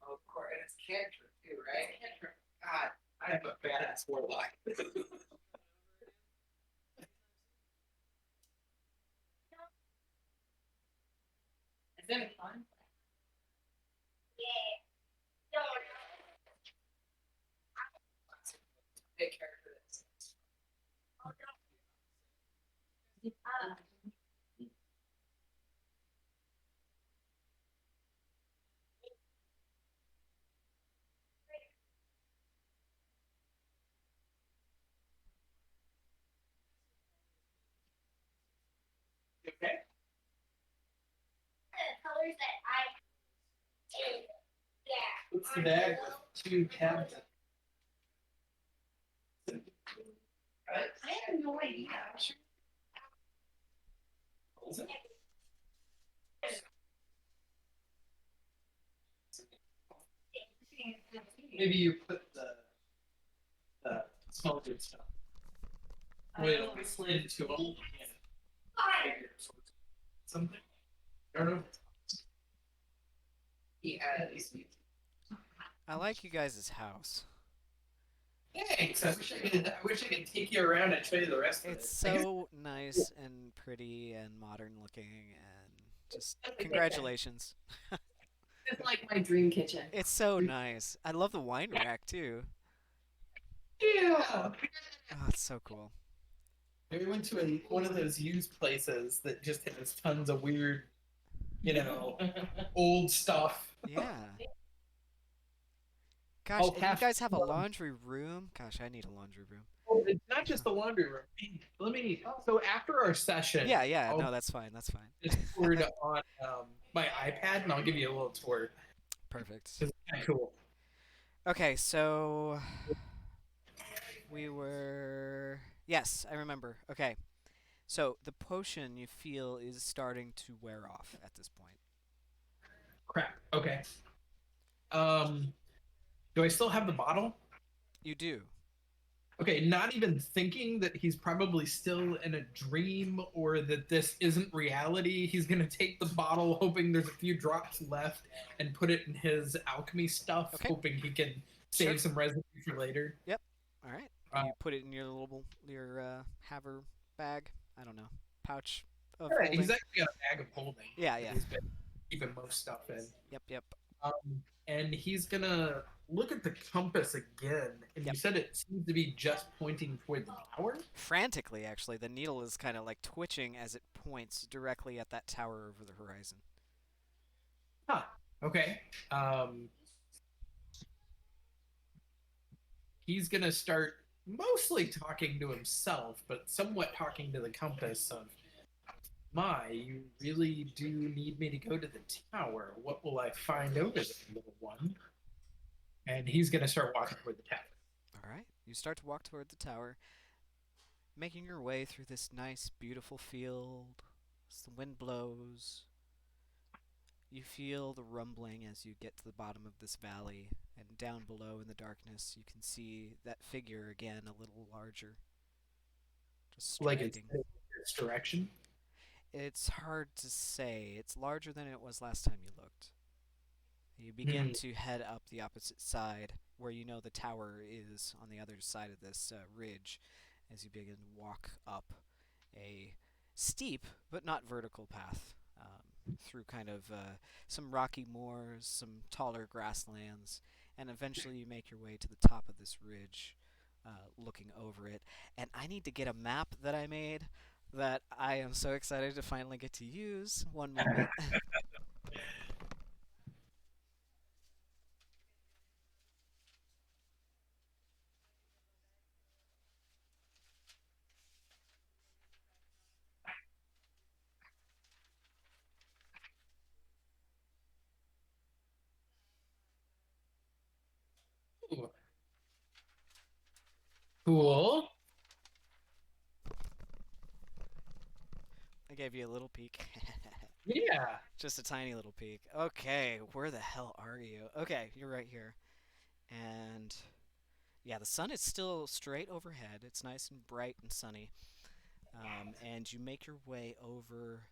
Of course, and it's cantrip too, right? Cantrip. God, I have a badass warlock. Is that fun?
Yeah. Don't
Big character that's
okay.
the colors that I yeah.
What's the bag with 2 tabs?
I have no idea.
Is it? Maybe you put the small good stuff. Will slid into a and something. I don't know.
He has.
I like you guys' house.
Thanks. I wish I could take you around and show you the rest of it.
It's so nice and pretty and modern looking and just congratulations.
It's like my dream kitchen.
It's so nice. I love the wine rack too.
Yeah.
Oh, it's so cool.
We went to one of those used places that just has tons of weird, old stuff.
Yeah. Gosh,
All
and you
half.
guys have a laundry room? Gosh, I need a laundry room.
Oh, it's not just the laundry room. Let me. So after our session,
Yeah,
I'll
no, that's fine, that's fine.
Discord on my iPad, and I'll give you a little tour.
Perfect.
It's kind of cool.
Okay, so we were... Yes, I remember. Okay, so the potion you feel is starting to wear off at this point.
Crap. Okay. Do I still have the bottle?
You do.
Okay, not even thinking that he's probably still in a dream or that this isn't reality. He's gonna take the bottle, hoping there's a few drops left, and put it in his alchemy stuff,
Okay.
hoping he can save
Sure.
some residue for later.
Yep. All right. You put it in your haver bag. I don't know, pouch of
Yeah,
holding.
he's actually got a bag of holding.
Yeah.
He's been keeping most stuff in.
Yep.
And he's gonna look at the compass again, and
Yep.
you said it seems to be just pointing toward the tower.
Frantically, actually, the needle is kind of like twitching as it points directly at that tower over the horizon.
Huh. Okay. He's gonna start mostly talking to himself, but somewhat talking to the compass of, "My, you really do need me to go to the tower. What will I find over there, little one?" And he's gonna start walking toward the tower.
All right. You start to walk toward the tower, making your way through this nice, beautiful field. As the wind blows, you feel the rumbling as you get to the bottom of this valley, and down below in the darkness, you can see that figure again, a little larger. Just
Like it's
striding.
this direction.
It's hard to say. It's larger than it was last time you looked. You begin to head up the opposite side, where you know the tower is on the other side of this ridge, as you begin to walk up a steep but not vertical path through kind of some rocky moors, some taller grasslands, and eventually you make your way to the top of this ridge, looking over it. And I need to get a map that I made that I am so excited to finally get to use. One moment.
Ooh. Cool.
I gave you a little peek.
Yeah.
Just a tiny little peek. Okay, where the hell are you? Okay, you're right here. And yeah, the sun is still straight overhead. It's nice and bright and sunny. And you make your way over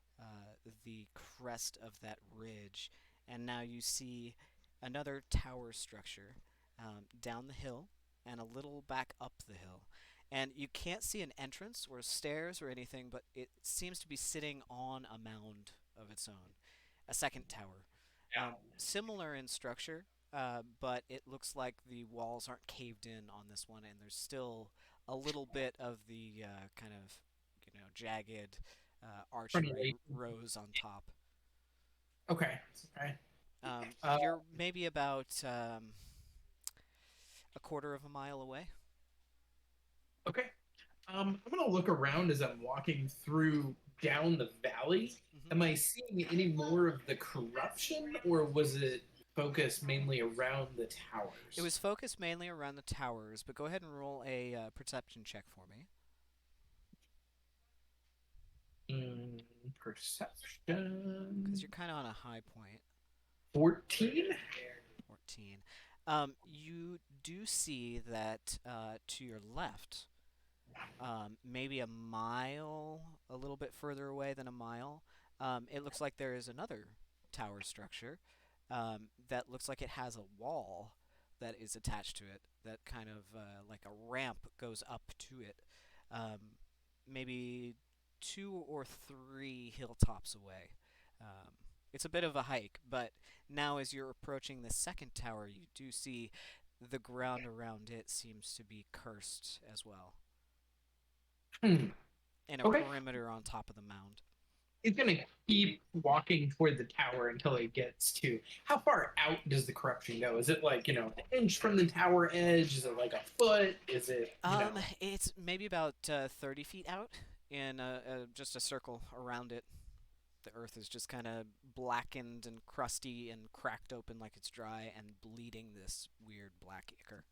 the crest of that ridge. And now you see another tower structure down the hill and a little back up the hill. And you can't see an entrance or stairs or anything, but it seems to be sitting on a mound of its own. A second tower. Similar in structure, but it looks like the walls aren't caved in on this one, and there's still a little bit of the kind of, jagged archery rows on top.
Okay. Okay.
You're maybe about a quarter of a mile away.
Okay. I'm gonna look around as I'm walking through down the valley. Am I seeing any more of the corruption, or was it focused mainly around the towers?
It was focused mainly around the towers, but go ahead and roll a perception check for me.
Perception.
Because you're kind of on a high point.
14.
14. You do see that to your left, maybe a mile, a little bit further away than a mile, it looks like there is another tower structure that looks like it has a wall that is attached to it, that kind of like a ramp goes up to it, maybe 2 or 3 hilltops away. It's a bit of a hike, but now as you're approaching the second tower, you do see the ground around it seems to be cursed as well. in a
Okay.
perimeter on top of the mound.
He's gonna keep walking toward the tower until he gets to. How far out does the corruption go? Is it like, an inch from the tower edge? Is it like a foot? Is it,
It's maybe about 30 feet out in just a circle around it. The earth is just kind of blackened and crusty and cracked open like it's dry and bleeding this weird black ichor.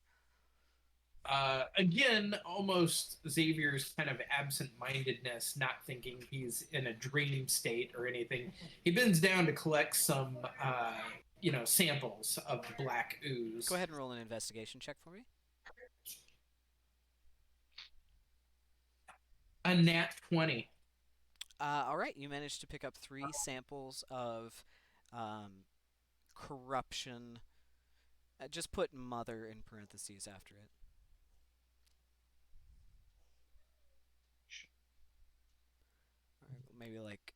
Again, almost Xavier's kind of absent-mindedness, not thinking he's in a dream state or anything. He bends down to collect some, samples of the black ooze.
Go ahead and roll an investigation check for me.
A nat 20.
All right, you managed to pick up 3 samples of corruption. Just put mother in parentheses after it. Maybe like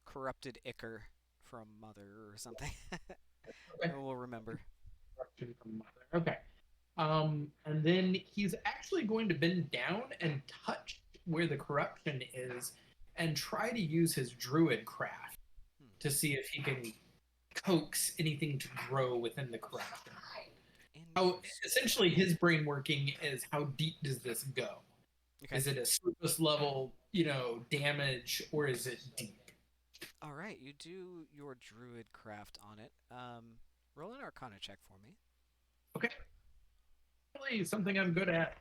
corrupted ichor from mother or something. We'll remember.
Corruption from mother. Okay. And then he's actually going to bend down and touch where the corruption is and try to use his druid craft to see if he can coax anything to grow within the corruption. How essentially his brain working is, how deep does this go?
Okay.
Is it a surface level, damage, or is it deep?
All right, you do your druid craft on it. Roll an Arcana check for me.
Okay. Really something I'm good at.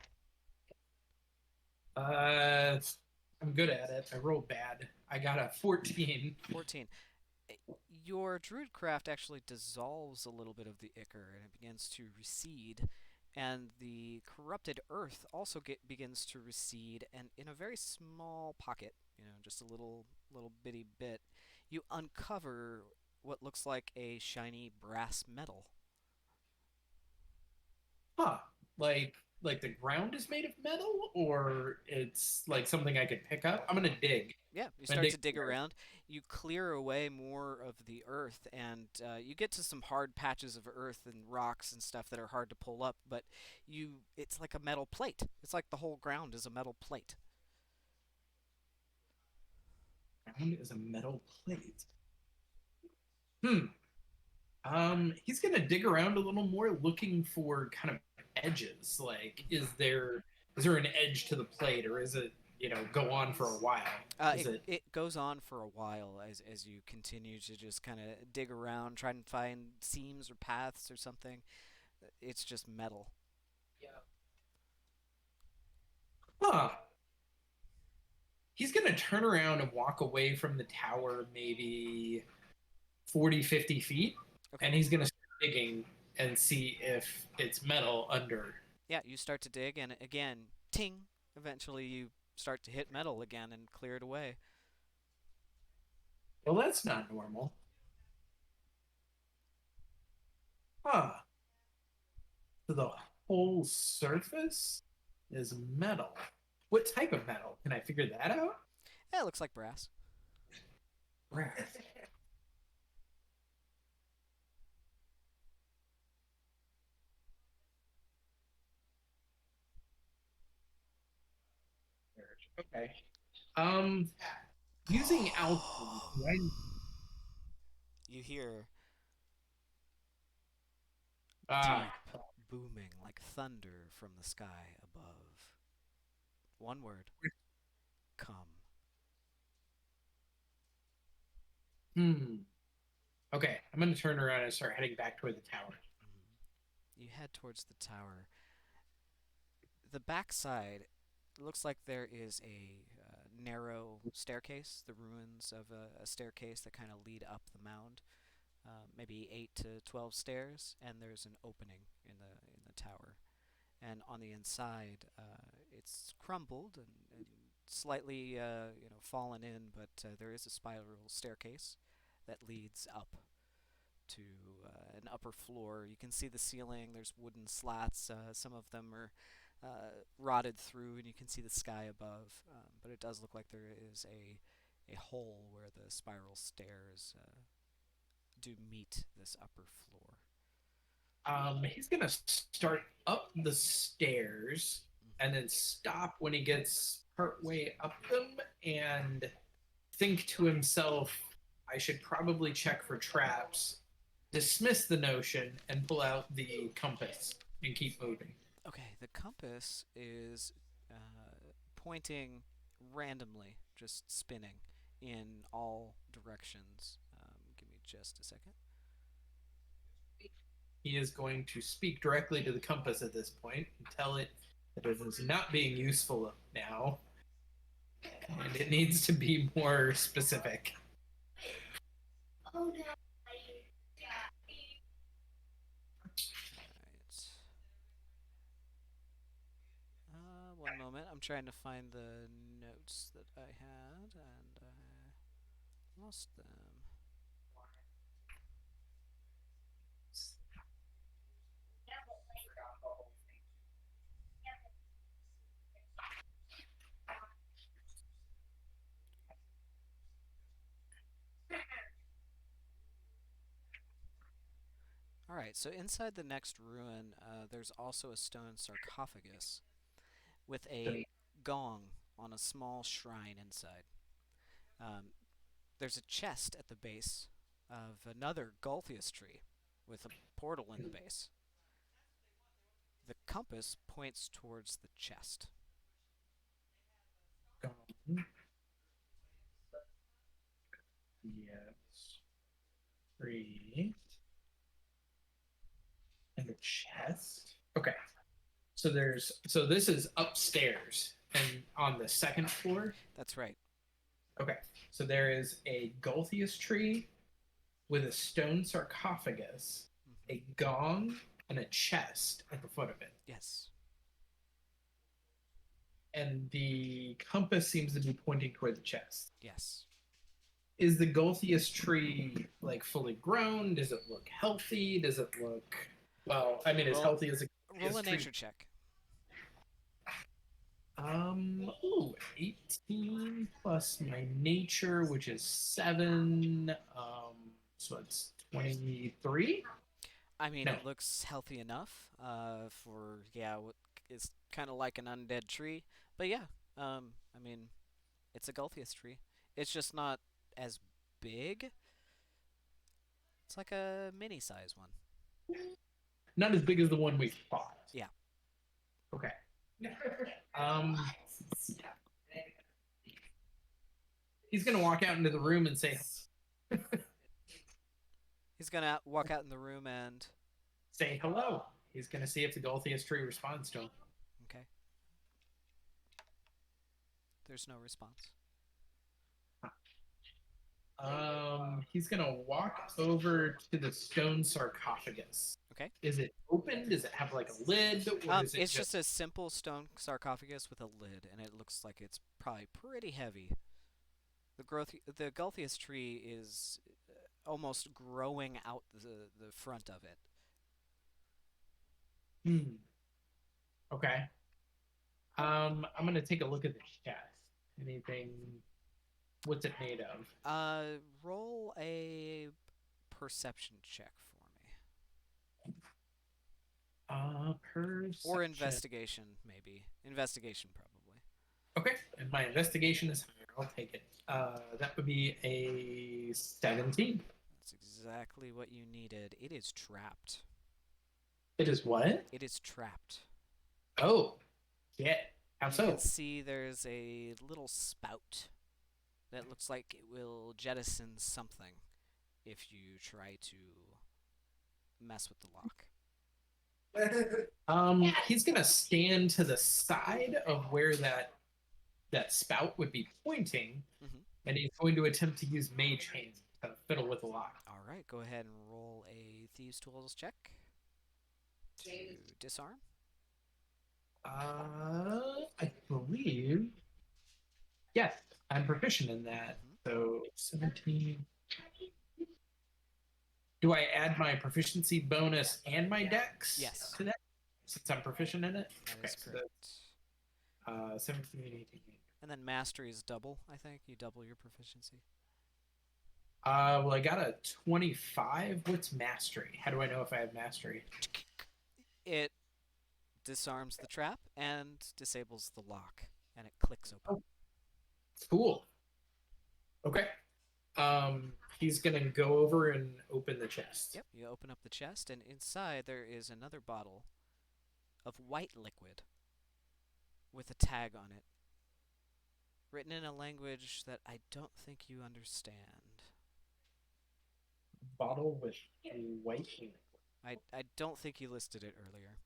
I'm good at it. I rolled bad. I got a 14.
14. Your druid craft actually dissolves a little bit of the ichor and it begins to recede, and the corrupted earth also begins to recede, and in a very small pocket, just a little bitty bit, you uncover what looks like a shiny brass metal.
Huh. Like the ground is made of metal, or it's like something I could pick up? I'm gonna dig.
Yeah, you start to dig around. You clear away more of the earth, and you get to some hard patches of earth and rocks and stuff that are hard to pull up, but it's like a metal plate. It's like the whole ground is a metal plate.
Ground is a metal plate. He's gonna dig around a little more, looking for kind of edges. Like, is there an edge to the plate, or is it, go on for a while?
It goes on for a while as you continue to just kind of dig around, try and find seams or paths or something. It's just metal.
Yeah. Huh. He's gonna turn around and walk away from the tower, maybe 40, 50 feet.
Okay.
And he's gonna start digging and see if it's metal under.
Yeah, you start to dig, and again, ting! Eventually you start to hit metal again and clear it away.
Well, that's not normal. Huh. So the whole surface is metal. What type of metal? Can I figure that out?
Yeah, it looks like brass.
Brass. Okay. Using alchemy,
You hear
Ah,
deep booming like thunder from the sky above. One word. Come.
Okay, I'm gonna turn around and start heading back toward the tower.
You head towards the tower. The backside looks like there is a narrow staircase, the ruins of a staircase that kind of lead up the mound. Maybe 8 to 12 stairs, and there's an opening in the tower. And on the inside, it's crumbled and slightly fallen in, but there is a spiral staircase that leads up to an upper floor. You can see the ceiling. There's wooden slats. Some of them are rotted through, and you can see the sky above. But it does look like there is a hole where the spiral stairs do meet this upper floor.
He's gonna start up the stairs and then stop when he gets partway up them and think to himself, I should probably check for traps, dismiss the notion, and pull out the compass and keep moving.
Okay, the compass is pointing randomly, just spinning in all directions. Give me just a second.
He is going to speak directly to the compass at this point and tell it that it is not being useful now and it needs to be more specific.
Oh no.
Right. One moment. I'm trying to find the notes that I had, and I lost them. Alright, so inside the next ruin, there's also a stone sarcophagus with a gong on a small shrine inside. There's a chest at the base of another Golthius tree with a portal in the base. The compass points towards the chest.
Yes. 3. And the chest. Okay. So this is upstairs and on the second floor.
That's right.
Okay. So there is a Golthius tree with a stone sarcophagus, a gong, and a chest at the foot of it.
Yes.
And the compass seems to be pointing toward the chest.
Yes.
Is the Golthius tree like fully grown? Does it look healthy? Does it look as healthy as a
Roll a
tree?
nature check.
18 plus my nature, which is 7. So it's 23.
I mean,
No.
it looks healthy enough for, what is kind of like an undead tree. But yeah, I mean, it's a Golthius tree. It's just not as big. It's like a mini-size one.
Not as big as the one we fought.
Yeah.
Okay. He's gonna walk out into the room and say,
He's gonna walk out in the room and...
say hello. He's gonna see if the Golthius tree responds to him.
Okay. There's no response.
He's gonna walk over to the stone sarcophagus.
Okay.
Is it open? Does it have like a lid? Or is it
It's just a simple stone sarcophagus with a lid, and it looks like it's probably pretty heavy. The Golthius tree is almost growing out the front of it.
Okay. I'm gonna take a look at the chest. Anything? What's it made of?
Roll a perception check for me.
Perception.
Or investigation, maybe. Investigation, probably.
Okay, and my investigation is higher. I'll take it. That would be a 17.
That's exactly what you needed. It is trapped.
It is what?
It is trapped.
Oh, yeah. How
You
so?
can see there's a little spout that looks like it will jettison something if you try to mess with the lock.
He's gonna stand to the side of where that spout would be pointing, and he's going to attempt to use mage hands to fiddle with the lock.
All right, go ahead and roll a Thieves' Tools check to disarm.
I believe. Yes, I'm proficient in that. So 17. Do I add my proficiency bonus and my dex
Yes.
to that? Since I'm proficient in it?
That is
so
correct.
that's 17, 18.
And then mastery is double, I think. You double your proficiency.
Well, I got a 25. What's mastery? How do I know if I have mastery?
It disarms the trap and disables the lock. and it clicks open.
Oh. Cool. Okay. He's gonna go over and open the chest.
Yep, you open up the chest, and inside there is another bottle of white liquid with a tag on it, written in a language that I don't think you understand.
Bottle with white ink.
I don't think you listed it earlier.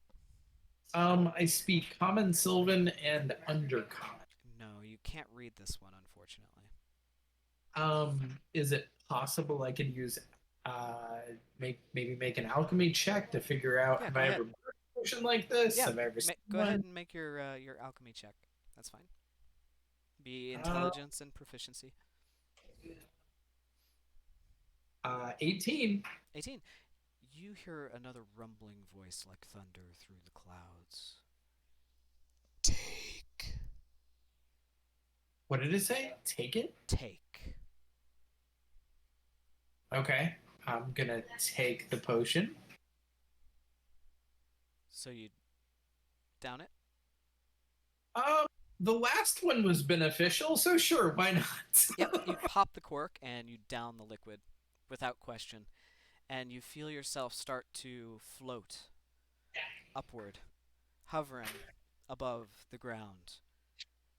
I speak Common, Sylvan, and Undercommon.
No, you can't read this one, unfortunately.
Is it possible I could use maybe make an alchemy check to figure out
Yeah,
have
go
I
ahead.
ever brewed a potion like this?
Yeah,
Have I ever seen
Go ahead
one?
and make your alchemy check. That's fine. Be intelligence and proficiency.
18.
18. You hear another rumbling voice like thunder through the clouds. Take.
What did it say? Take it?
Take.
Okay. I'm gonna take the potion.
So you down it?
The last one was beneficial, so sure, why not?
Yep, you pop the cork and you down the liquid without question. And you feel yourself start to float upward, hovering above the ground.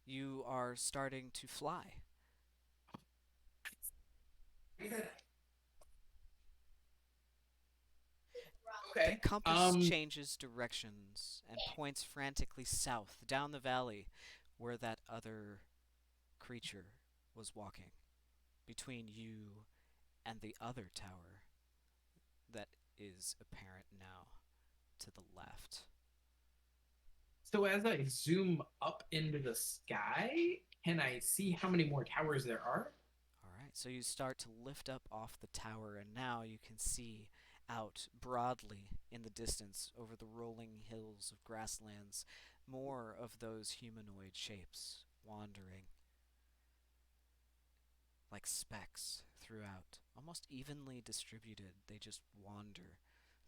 You are starting to fly.
Okay.
The compass changes directions and points frantically south down the valley where that other creature was walking, between you and the other tower that is apparent now to the left.
So as I zoom up into the sky, can I see how many more towers there are?
Alright, so you start to lift up off the tower, and now you can see out broadly in the distance over the rolling hills of grasslands more of those humanoid shapes wandering like specks throughout, almost evenly distributed. They just wander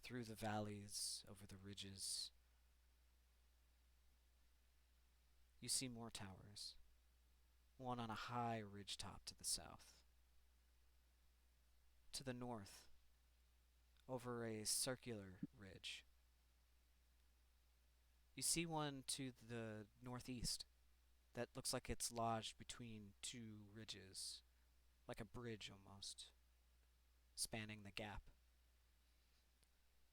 through the valleys, over the ridges. You see more towers, one on a high ridgetop to the south. To the north, over a circular ridge, you see one to the northeast that looks like it's lodged between two ridges, like a bridge almost, spanning the gap.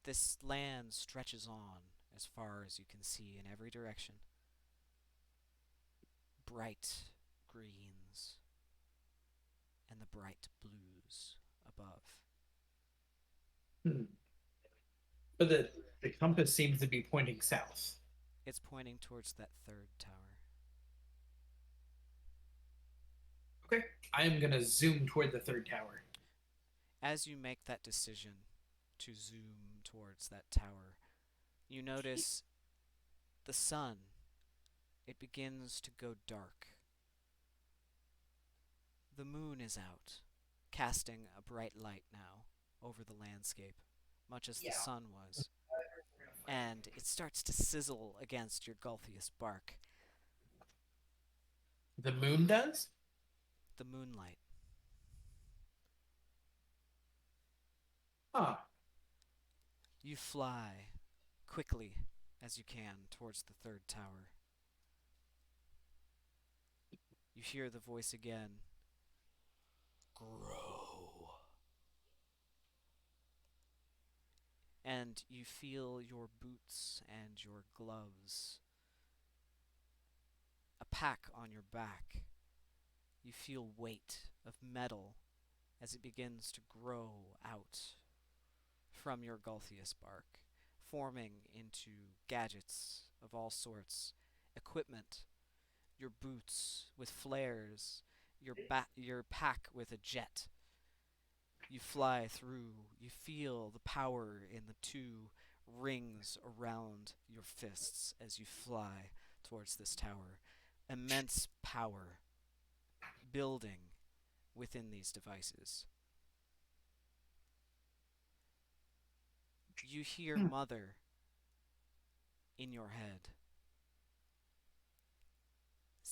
This land stretches on as far as you can see in every direction. Bright greens and the bright blues above.
But the compass seems to be pointing south.
It's pointing towards that third tower.
Okay. I am gonna zoom toward the third tower.
As you make that decision to zoom towards that tower, you notice the sun. It begins to go dark. The moon is out, casting a bright light now over the landscape, much as the sun was. And it starts to sizzle against your Gulthius bark.
The moon does?
The moonlight.
Ah.
You fly quickly as you can towards the third tower. You hear the voice again. Grow. And you feel your boots and your gloves. A pack on your back. You feel weight of metal as it begins to grow out from your Gulthius bark, forming into gadgets of all sorts, equipment, your boots with flares, your pack with a jet. You fly through, you feel the power in the two rings around your fists as you fly towards this tower. Immense power building within these devices. You hear Mother in your head.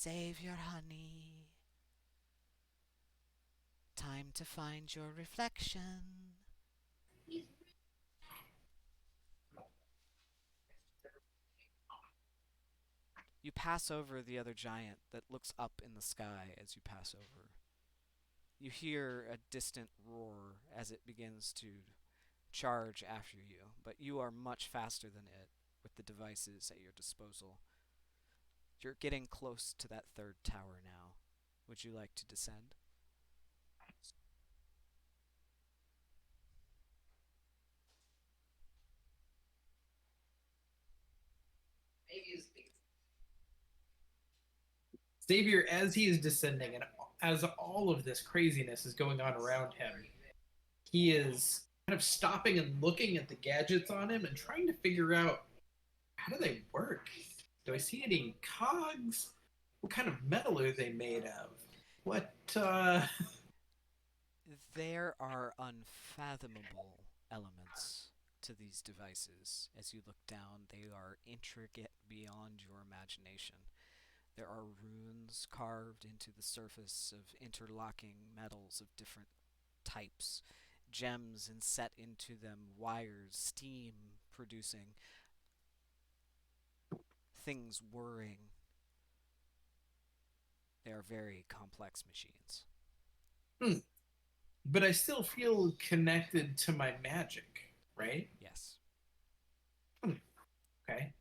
Xavier, honey. Time to find your reflection. You pass over the other giant that looks up in the sky as you pass over. You hear a distant roar as it begins to charge after you, but you are much faster than it with the devices at your disposal. You're getting close to that third tower now. Would you like to descend?
Maybe it's big.
Xavier, as he is descending and as all of this craziness is going on around him, he is kind of stopping and looking at the gadgets on him and trying to figure out, how do they work? Do I see any cogs? What kind of metal are they made of? What,
There are unfathomable elements to these devices. As you look down, they are intricate beyond your imagination. There are runes carved into the surface of interlocking metals of different types, gems inset into them, wires, steam producing, things whirring. They are very complex machines.
but I still feel connected to my magic, right?
Yes.
Okay.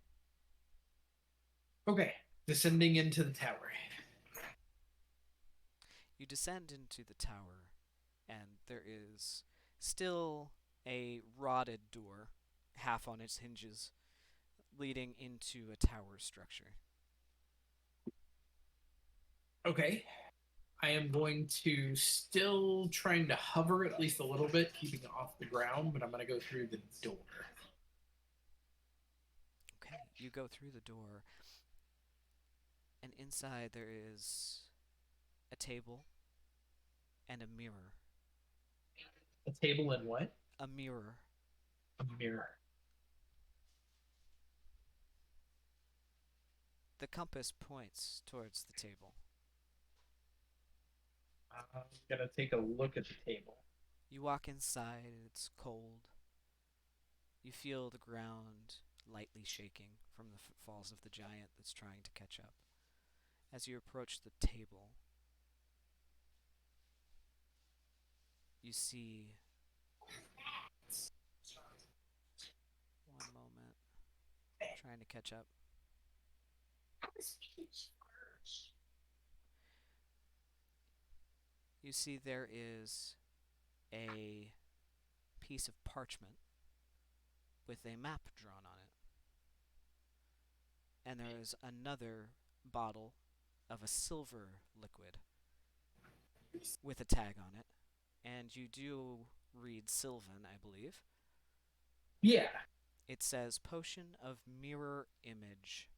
Okay. Descending into the tower.
You descend into the tower, and there is still a rotted door, half on its hinges, leading into a tower structure.
Okay. I am going to still trying to hover at least a little bit, keeping it off the ground, but I'm going to go through the door.
Okay, you go through the door, and inside there is a table and a mirror.
A table and what?
A mirror.
A mirror.
The compass points towards the table.
I'm going to take a look at the table.
You walk inside, it's cold. You feel the ground lightly shaking from the footfalls of the giant that's trying to catch up. As you approach the table, you see... One moment. Trying to catch up. You see there is a piece of parchment with a map drawn on it. And there is another bottle of a silver liquid with a tag on it. And you do read Sylvan, I believe.
Yeah.
It says Potion of Mirror Image.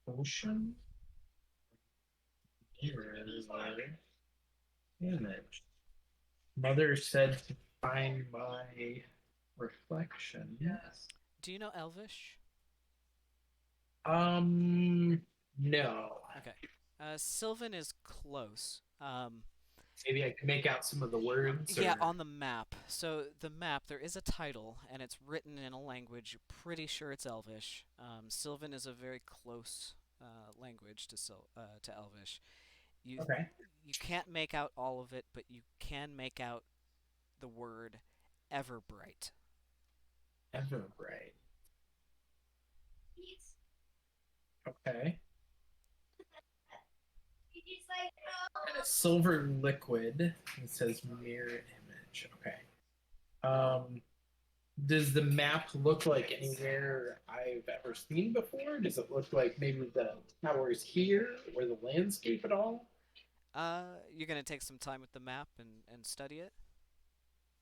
Potion? Mirror image. Mother said to find my reflection.
Yes.
Do you know Elvish?
No.
Okay. Sylvan is close.
Maybe I can make out some of the words.
Yeah,
or-
on the map. So the map, there is a title, and it's written in a language. You're pretty sure it's Elvish. Sylvan is a very close language to Elvish.
Okay.
You can't make out all of it, but you can make out the word Everbright.
Everbright. Okay.
He's like,
And a silver liquid. It says mirror image. Okay. Does the map look like anywhere I've ever seen before? Does it look like maybe the towers here or the landscape at all?
You're gonna take some time with the map and study it?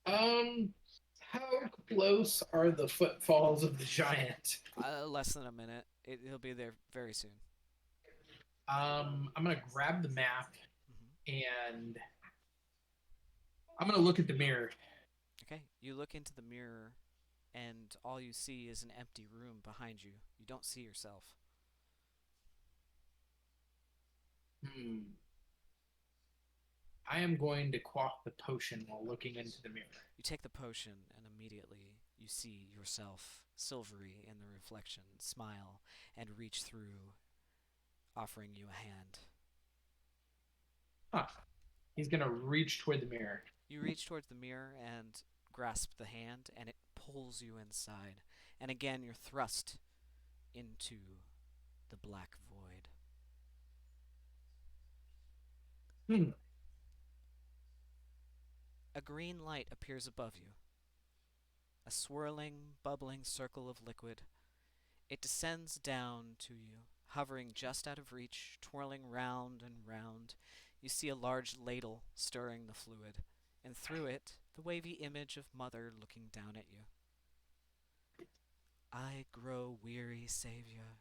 How close are the footfalls of the giant?
Less than a minute. He'll be there very soon.
I'm gonna grab the map
Mhm.
and I'm gonna look at the mirror.
Okay, you look into the mirror, and all you see is an empty room behind you. You don't see yourself.
Hmm. I am going to quaff the potion while looking into the mirror.
You take the potion, and immediately you see yourself, silvery in the reflection, smile, and reach through, offering you a hand.
Huh. He's going to reach toward the mirror.
You reach towards the mirror and grasp the hand, and it pulls you inside. And again, you're thrust into the black void.
Hmm.
A green light appears above you, a swirling, bubbling circle of liquid. It descends down to you, hovering just out of reach, twirling round and round. You see a large ladle stirring the fluid, and through it, the wavy image of Mother looking down at you. I grow weary, Xavier.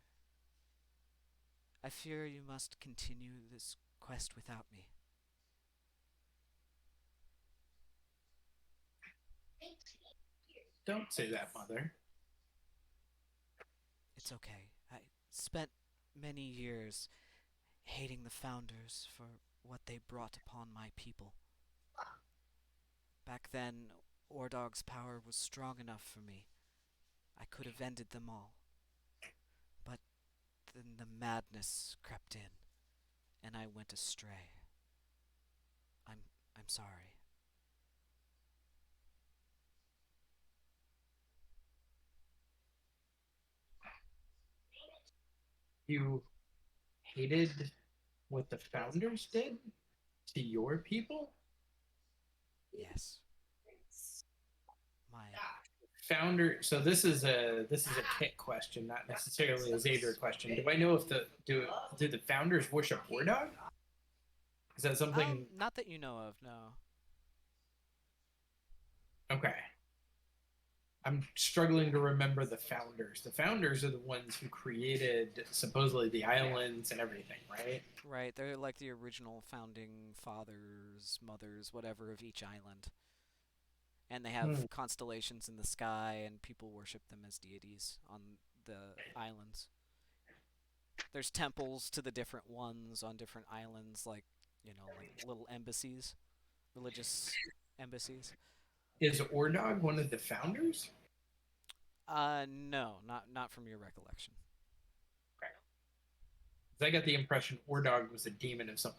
I fear you must continue this quest without me.
Don't say that, Mother.
It's okay. I spent many years hating the Founders for what they brought upon my people. Back then, Ordog's power was strong enough for me. I could have ended them all. But then the madness crept in, and I went astray. I'm sorry.
You hated what the founders did to your people?
Yes. My
Founder. So this is a Kit question, not necessarily a Xavier question. Do I know if do the founders worship War Dog? Is that something?
not that you know of, no.
Okay. I'm struggling to remember the founders. The founders are the ones who created supposedly the islands and everything, right?
Right, they're like the original founding fathers, mothers, whatever of each island. And they have constellations in the sky, and people worship them as deities on the islands. There's temples to the different ones on different islands, like, like little embassies, religious embassies.
Is Ordog one of the founders?
No, not from your recollection.
I got the impression Ordog was a demon of some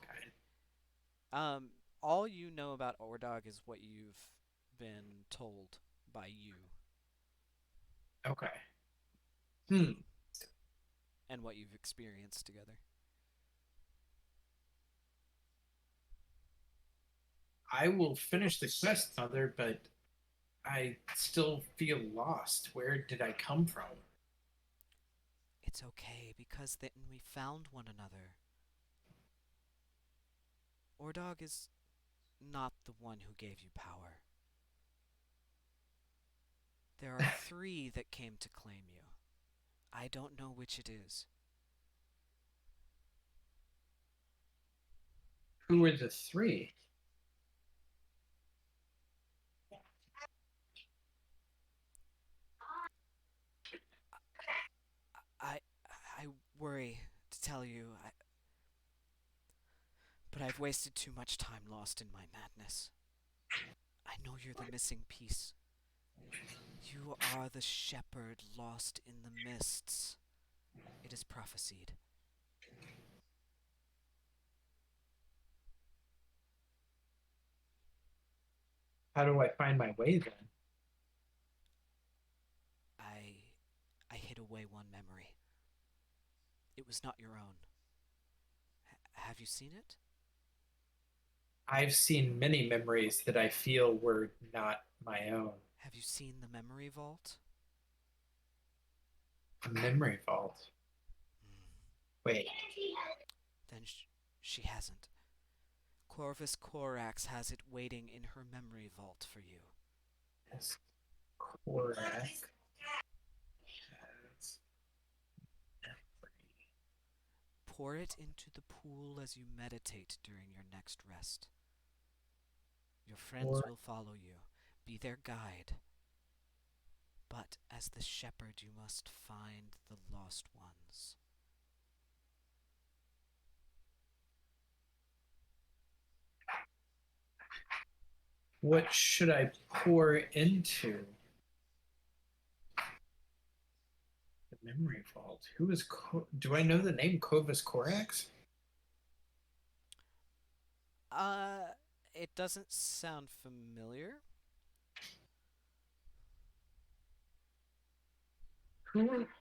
kind.
All you know about Ordog is what you've been told by you.
Okay.
And what you've experienced together.
I will finish the quest, Mother, but I still feel lost. Where did I come from?
It's okay, because then we found one another. Ordog is not the one who gave you power. There are 3 that came to claim you. I don't know which it is.
Who were the 3?
I worry to tell you, but I've wasted too much time lost in my madness. I know you're the missing piece. You are the shepherd lost in the mists. It is prophesied.
How do I find my way then?
I hid away one memory. It was not your own. Have you seen it?
I've seen many memories that I feel were not my own.
Have you seen the memory vault?
A memory vault? Wait.
Then she hasn't. Corvus Corax has it waiting in her memory vault for you.
Yes. Korak.
Pour it into the pool as you meditate during your next rest. Your friends will follow you, be their guide. But as the shepherd, you must find the lost ones.
What should I pour into? The memory vault. Who is? Do I know the name Corvus Corax?
Uh, it doesn't sound familiar.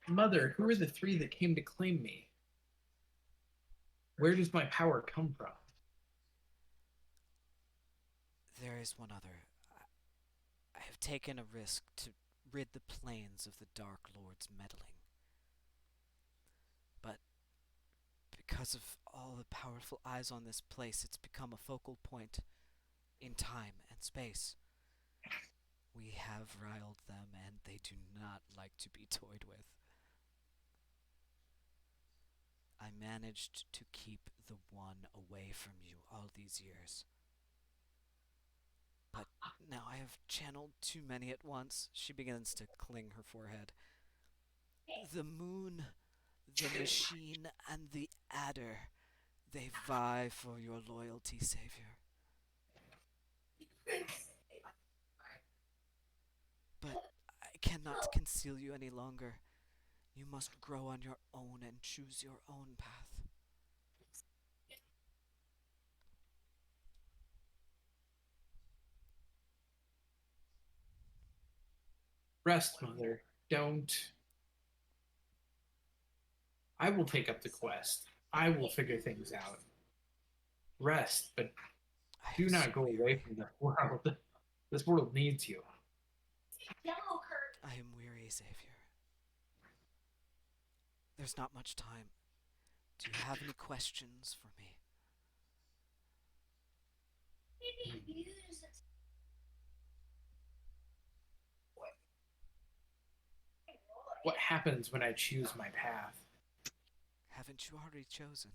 Mother? Who are the three that came to claim me? Where does my power come from?
There is one other. I have taken a risk to rid the plains of the Dark Lord's meddling. But because of all the powerful eyes on this place, it's become a focal point in time and space. We have riled them, and they do not like to be toyed with. I managed to keep the one away from you all these years. But now I have channeled too many at once. She begins to cling her forehead. The moon, the machine, and the adder, they vie for your loyalty, Xavier. But I cannot conceal you any longer. You must grow on your own and choose your own path.
Rest, mother. Don't. I will take up the quest. I will figure things out. Rest, but do not go away from the world. This world needs you.
I am weary, Xavier. There's not much time. Do you have any questions for me?
What happens when I choose my path?
Haven't you already chosen?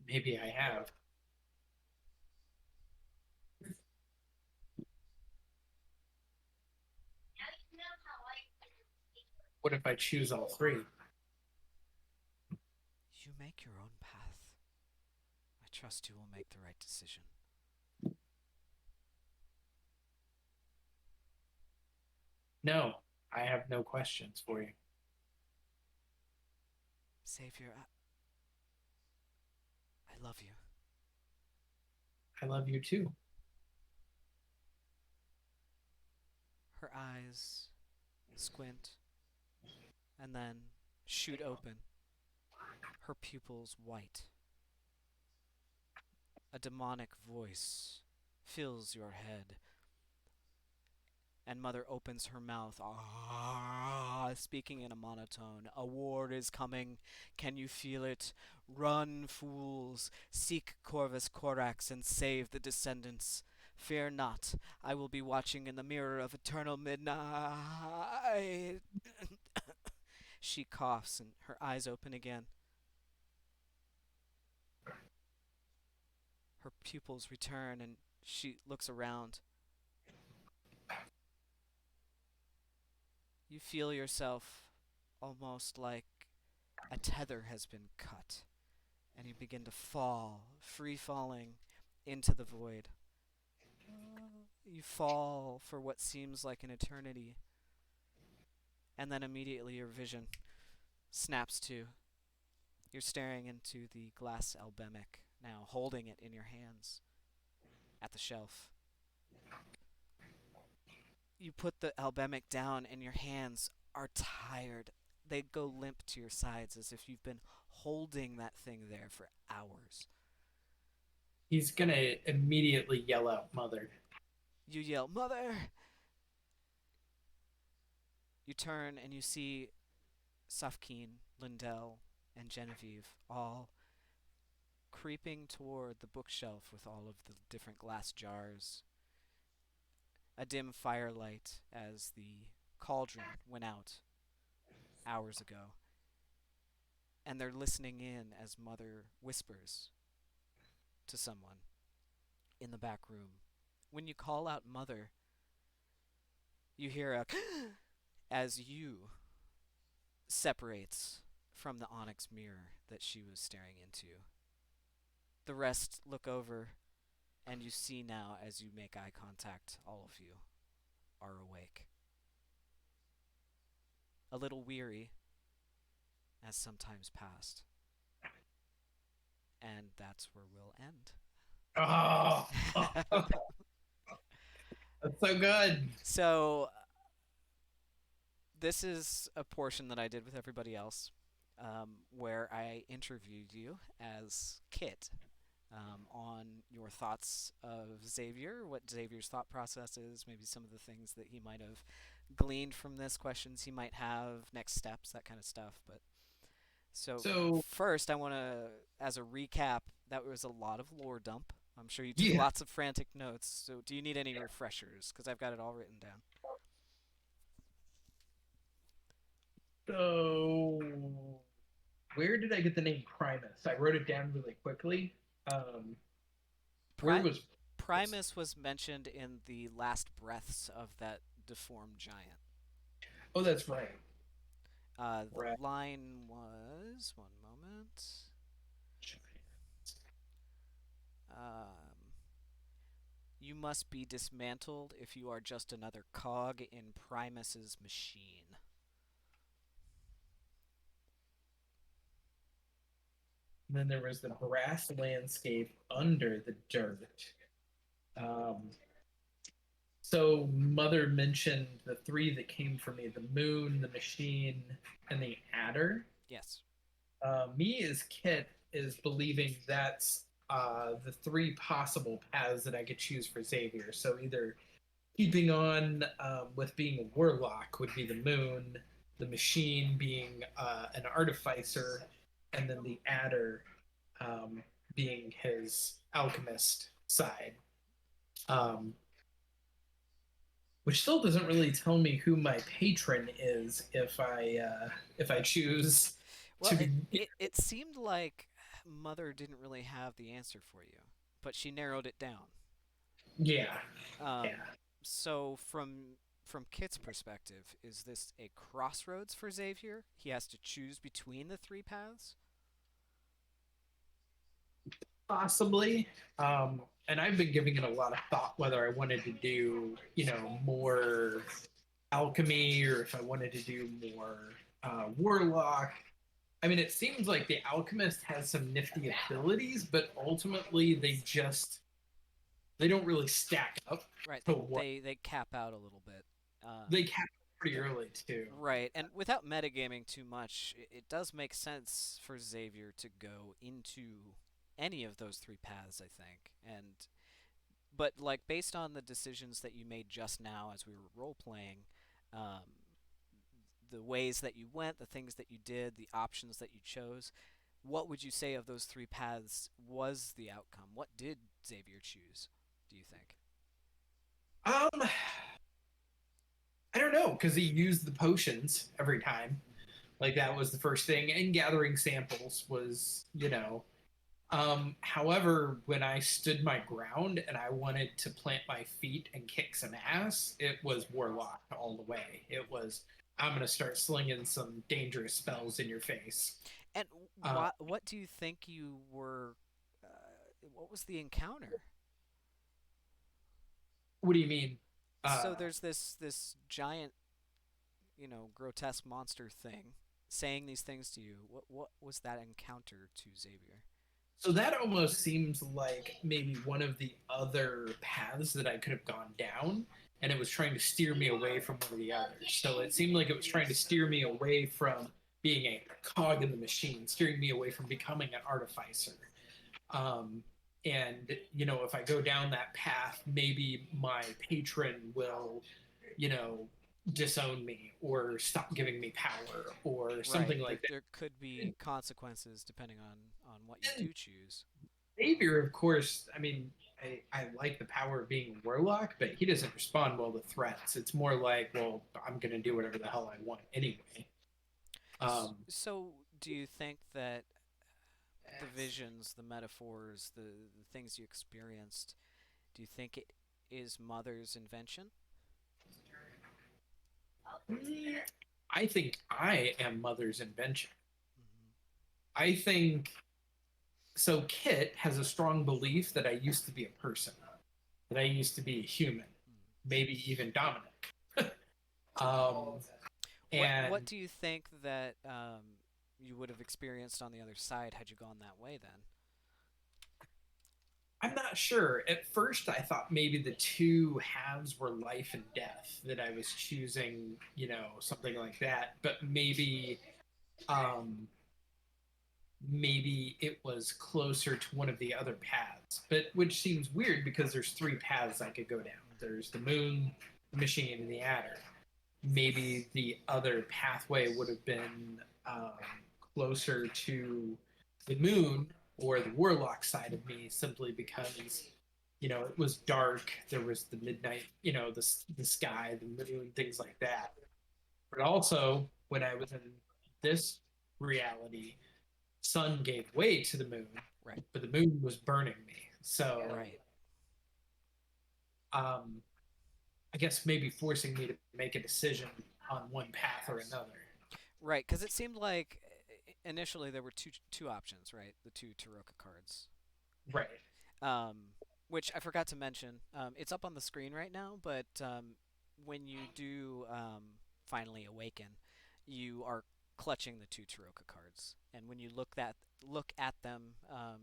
Maybe I have. What if I choose all three?
You make your own path. I trust you will make the right decision.
No, I have no questions for you.
Xavier, I love you.
I love you too.
Her eyes squint and then shoot open, her pupils white. A demonic voice fills your head, and Mother opens her mouth, speaking in a monotone. A war is coming. Can you feel it? Run, fools. Seek Corvus Corax and save the descendants. Fear not. I will be watching in the mirror of eternal midnight. She coughs and her eyes open again. Her pupils return and she looks around. You feel yourself almost like a tether has been cut, and you begin to fall, free falling into the void. You fall for what seems like an eternity, and then immediately your vision snaps to. You're staring into the glass albemic now, holding it in your hands at the shelf. You put the albemic down and your hands are tired. They go limp to your sides as if you've been holding that thing there for hours.
He's gonna immediately yell out, "Mother."
You yell, "Mother!" You turn and you see Safkeen, Lindell, and Genevieve all creeping toward the bookshelf with all of the different glass jars. A dim firelight as the cauldron went out hours ago. And they're listening in as Mother whispers to someone in the back room. When you call out Mother, you hear a as you separates from the onyx mirror that she was staring into. The rest look over, and you see now as you make eye contact, all of you are awake. A little weary, as some time's passed. And that's where we'll end.
Oh, that's so good.
So, this is a portion that I did with everybody else, where I interviewed you as Kit on your thoughts of Xavier, what Xavier's thought process is, maybe some of the things that he might have gleaned from this, questions he might have, next steps, that kind of stuff. But
So
first, I want to, as a recap, that was a lot of lore dump. I'm sure you took
yeah.
lots of frantic notes. So, do you need any refreshers? Because I've got it all written down.
So where did I get the name Primus? I wrote it down really quickly. Where
Pri-
was
Primus was mentioned in the last breaths of that deformed giant.
Oh, that's right.
The
Right.
line was, one moment. You must be dismantled if you are just another cog in Primus's machine.
And then there was the brass landscape under the dirt. So Mother mentioned the three that came for me: the moon, the machine, and the adder.
Yes.
Me as Kit is believing that's the three possible paths that I could choose for Xavier. So either keeping on with being a warlock would be the moon, the machine being an artificer, and then the adder being his alchemist side. Which still doesn't really tell me who my patron is if I choose
Well,
to be.
it seemed like Mother didn't really have the answer for you, but she narrowed it down.
Yeah,
Um,
yeah.
so from Kit's perspective, is this a crossroads for Xavier? He has to choose between the three paths?
Possibly. And I've been giving it a lot of thought whether I wanted to do, more alchemy or if I wanted to do more warlock. I mean, it seems like the alchemist has some nifty abilities, but ultimately they don't really stack up
Right,
to what
they cap out a little bit.
they cap pretty early too.
Right, and without metagaming too much, it does make sense for Xavier to go into any of those three paths, I think. But like based on the decisions that you made just now as we were role playing, um, the ways that you went, the things that you did, the options that you chose, what would you say of those three paths was the outcome? What did Xavier choose, do you think?
Um, I don't know because he used the potions every time. Like that was the first thing, and gathering samples was, However, when I stood my ground and I wanted to plant my feet and kick some ass, it was warlock all the way. It was I'm gonna start slinging some dangerous spells in your face.
And
Uh,
what do you think you were? What was the encounter?
what do you mean?
So
Uh,
there's this giant, grotesque monster thing saying these things to you. What was that encounter to Xavier?
so that almost seems like maybe one of the other paths that I could have gone down, and it was trying to steer me away from one of the others. So it seemed like it was trying to steer me away from being a cog in the machine, steering me away from becoming an artificer. Um, and if I go down that path, maybe my patron will, you know, disown me or stop giving me power or
Right.
something like that.
There could be consequences depending on what you
And
do choose.
Xavier, of course, I mean, I like the power of being a warlock, but he doesn't respond well to threats. It's more like, well, I'm going to do whatever the hell I want anyway.
So do you think that the visions, the metaphors, the things you experienced, do you think it is Mother's invention?
I think I am Mother's invention.
Hmm.
I think So Kit has a strong belief that I used to be a person, that I used to be a human, maybe even Dominic. um,
What
and
do you think that you would have experienced on the other side had you gone that way then?
I'm not sure. At first, I thought maybe the two halves were life and death, that I was choosing, something like that. But um, maybe it was closer to one of the other paths. But which seems weird because there's three paths I could go down. There's the moon, the machine, and the adder. Maybe the other pathway would have been closer to the moon or the warlock side of me, simply because it was dark. There was the midnight, the sky, the moon, things like that. But also, when I was in this reality, sun gave way to the moon,
Right.
but the moon was burning me. So,
Right.
um, I guess maybe forcing me to make a decision on one path or another.
Right, because it seemed like initially there were two options, right? The two Taroka cards.
Right.
Um, which I forgot to mention. It's up on the screen right now, but when you do finally awaken, you are clutching the two Taroka cards, and when you look at them,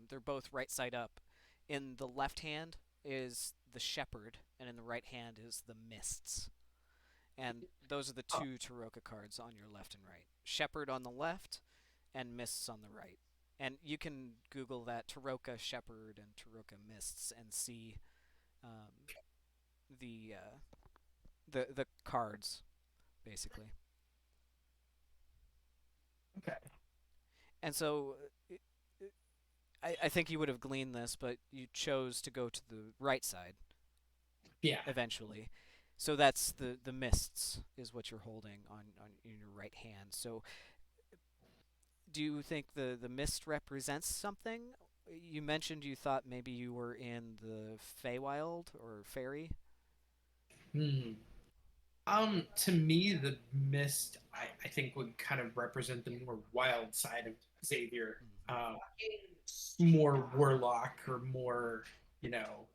they're both right side up. In the left hand is the Shepherd, and in the right hand is the Mists. And those are the
Oh,
two Taroka cards on your left and right. Shepherd on the left, and Mists on the right. And you can Google that Taroka Shepherd and Taroka Mists and see um, the the cards basically.
okay.
And so I think you would have gleaned this, but you chose to go to the right side
Yeah.
eventually. So that's the mists is what you're holding on in your right hand. So do you think the mist represents something? You mentioned you thought maybe you were in the Feywild or Fairy.
Hmm. To me, the mist, I think, would kind of represent the more wild side of Xavier.
Mm-hmm.
More warlock or more, you know,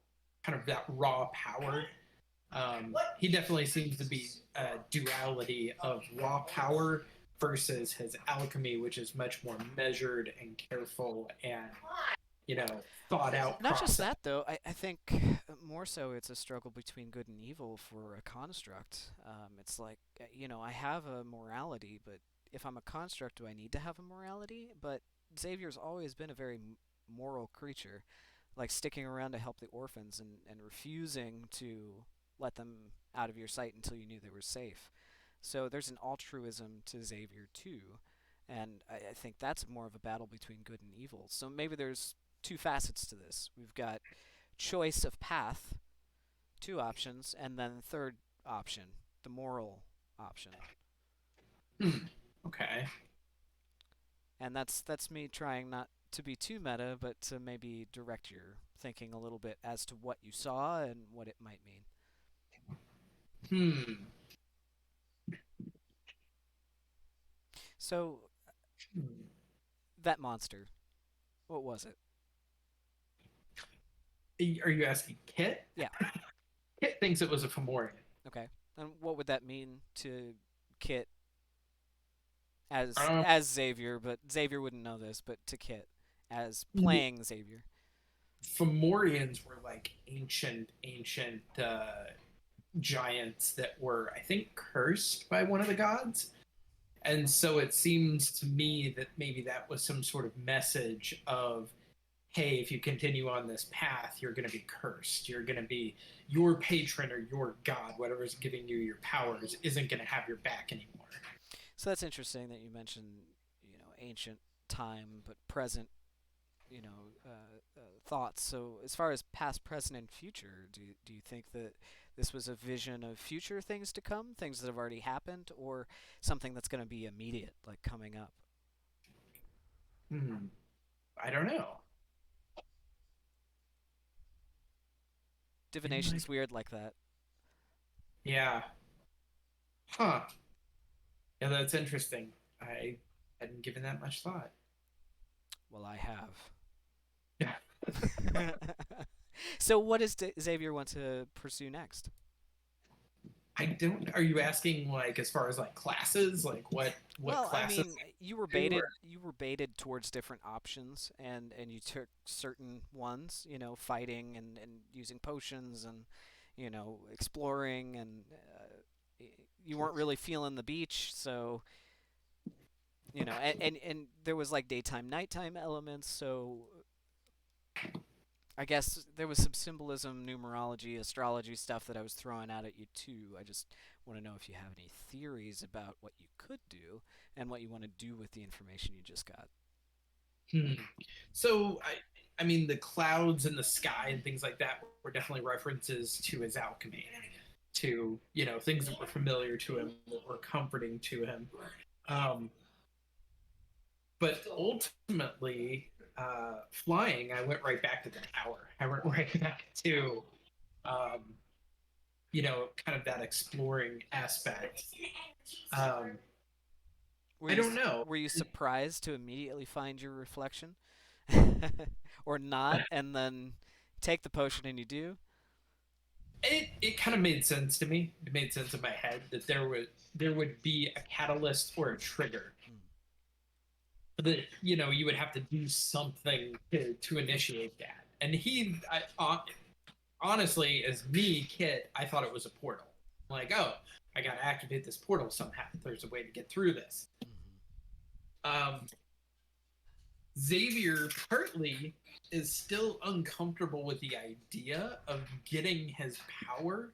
kind of that raw power. He definitely seems to be a duality of raw power versus his alchemy, which is much more measured and careful and, thought out
Not just
process.
that, though. I think more so it's a struggle between good and evil for a construct. It's like, I have a morality, but if I'm a construct, do I need to have a morality? But Xavier's always been a very moral creature, like sticking around to help the orphans and refusing to let them out of your sight until you knew they were safe. So there's an altruism to Xavier, too. And I think that's more of a battle between good and evil. So maybe there's two facets to this. We've got choice of path, two options, and then third option, the moral option.
Hmm. Okay.
And that's me trying not to be too meta, but to maybe direct your thinking a little bit as to what you saw and what it might mean.
Hmm.
So that monster, what was it?
Are you asking Kit?
Yeah.
Kit thinks it was a Fomorian.
Okay. And what would that mean to Kit
Um,
as Xavier? But Xavier wouldn't know this, but to Kit as playing Xavier.
Fomorians were like ancient giants that were, I think, cursed by one of the gods. And so it seems to me that maybe that was some sort of message of, hey, if you continue on this path, you're going to be cursed. You're going to be your patron or your god, whatever's giving you your powers, isn't going to have your back anymore.
So that's interesting that you mentioned, ancient time but present, thoughts. So as far as past, present, and future, do you think that this was a vision of future things to come, things that have already happened, or something that's going to be immediate, like coming up?
Hmm. I don't know. In my,
Divination's weird like that.
yeah. Huh. Yeah, that's interesting. I hadn't given that much thought.
Well, I have. So what does Xavier want to pursue next?
I don't. Are you asking like as far as like classes, like what
Well, I
classes
mean,
do? Or
you were baited towards different options, and you took certain ones, fighting and using potions and exploring, and you weren't really feeling the beach, so and there was like daytime, nighttime elements, so I guess there was some symbolism, numerology, astrology stuff that I was throwing out at you too. I just want to know if you have any theories about what you could do and what you want to do with the information you just got.
hmm. So I mean the clouds and the sky and things like that were definitely references to his alchemy, to things that were familiar to him, that were comforting to him. Um, but ultimately, flying, I went right back to the tower. I went right back to um, kind of that exploring aspect. Um,
Were
I
you
don't know.
were you surprised to immediately find your reflection, or not, and then take the potion and you do?
It kind of made sense to me. It made sense in my head that there would be a catalyst or a trigger
Hmm.
that you would have to do something to initiate that. And honestly, as me kid, I thought it was a portal. Like, oh, I got to activate this portal somehow. There's a way to get through this.
Mhm.
Um, Xavier partly is still uncomfortable with the idea of getting his power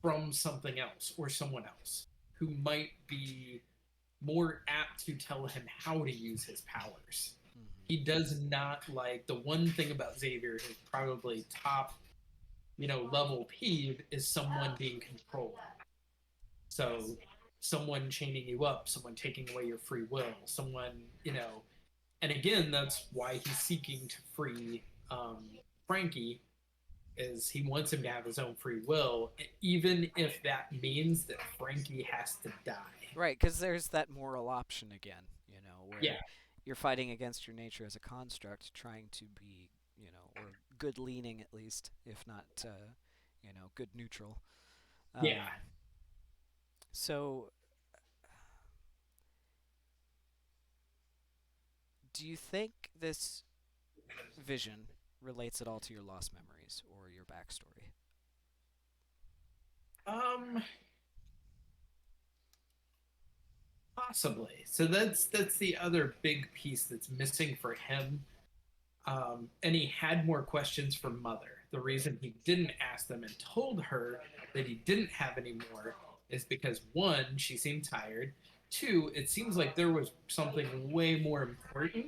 from something else or someone else who might be more apt to tell him how to use his powers.
Mhm.
He does not like the one thing about Xavier, his probably top, level peeve is someone being controlled. So someone chaining you up, someone taking away your free will, someone, and again, that's why he's seeking to free Frankie, is he wants him to have his own free will, even if that means that Frankie has to die.
Right, because there's that moral option again,
Yeah,
where you're fighting against your nature as a construct, trying to be, or good leaning at least, if not, good neutral.
yeah.
Um, so, do you think this vision relates at all to your lost memories or your backstory?
Um, Possibly. So that's the other big piece that's missing for him. And he had more questions for Mother. The reason he didn't ask them and told her that he didn't have any more is because one, she seemed tired. Two, it seems like there was something way more important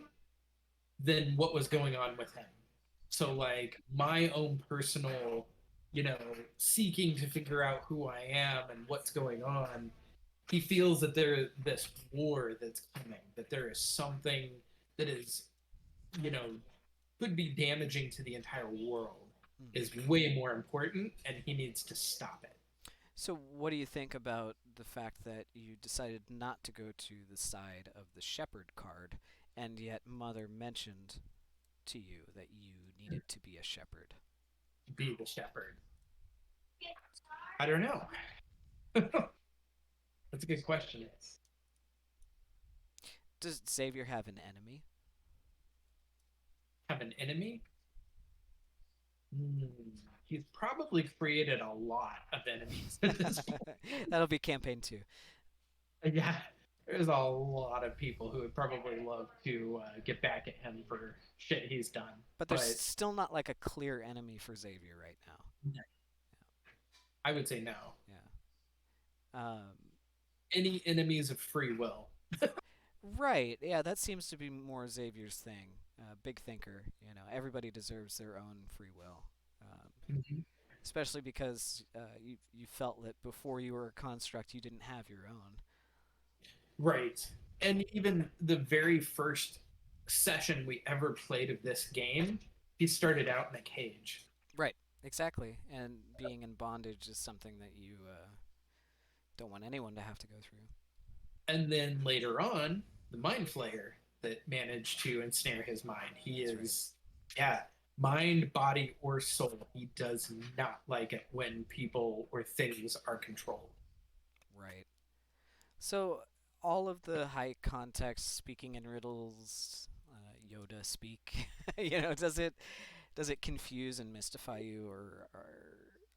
than what was going on with him. So like my own personal, you know, seeking to figure out who I am and what's going on, he feels that there is this war that's coming, that there is something that is, you know, could be damaging to the entire world,
Mhm.
is way more important, and he needs to stop it.
So, what do you think about the fact that you decided not to go to the side of the shepherd card, and yet Mother mentioned to you that you needed to be a shepherd?
Be the shepherd. I don't know. That's a good question.
Does Xavier have an enemy?
Have an enemy? Hmm. He's probably created a lot of enemies at this point.
That'll be campaign 2.
Yeah, there's a lot of people who would probably love to get back at him for shit he's done.
But there's
But
still not like a clear enemy for Xavier right now.
I would say no.
Yeah.
Any enemies of free will?
Right. Yeah, that seems to be more Xavier's thing. Big thinker. Everybody deserves their own free will. Um,
Mhm.
Especially because you felt that before you were a construct, you didn't have your own.
Right. And even the very first session we ever played of this game, he started out in a cage.
Right. Exactly. And being in bondage is something that you don't want anyone to have to go through.
And then later on, the Mind Flayer that managed to ensnare his mind. He
That's right.
is Yeah, mind, body, or soul. He does not like it when people or things are controlled.
Right. So all of the high context speaking in riddles, Yoda speak, does it confuse and mystify you, or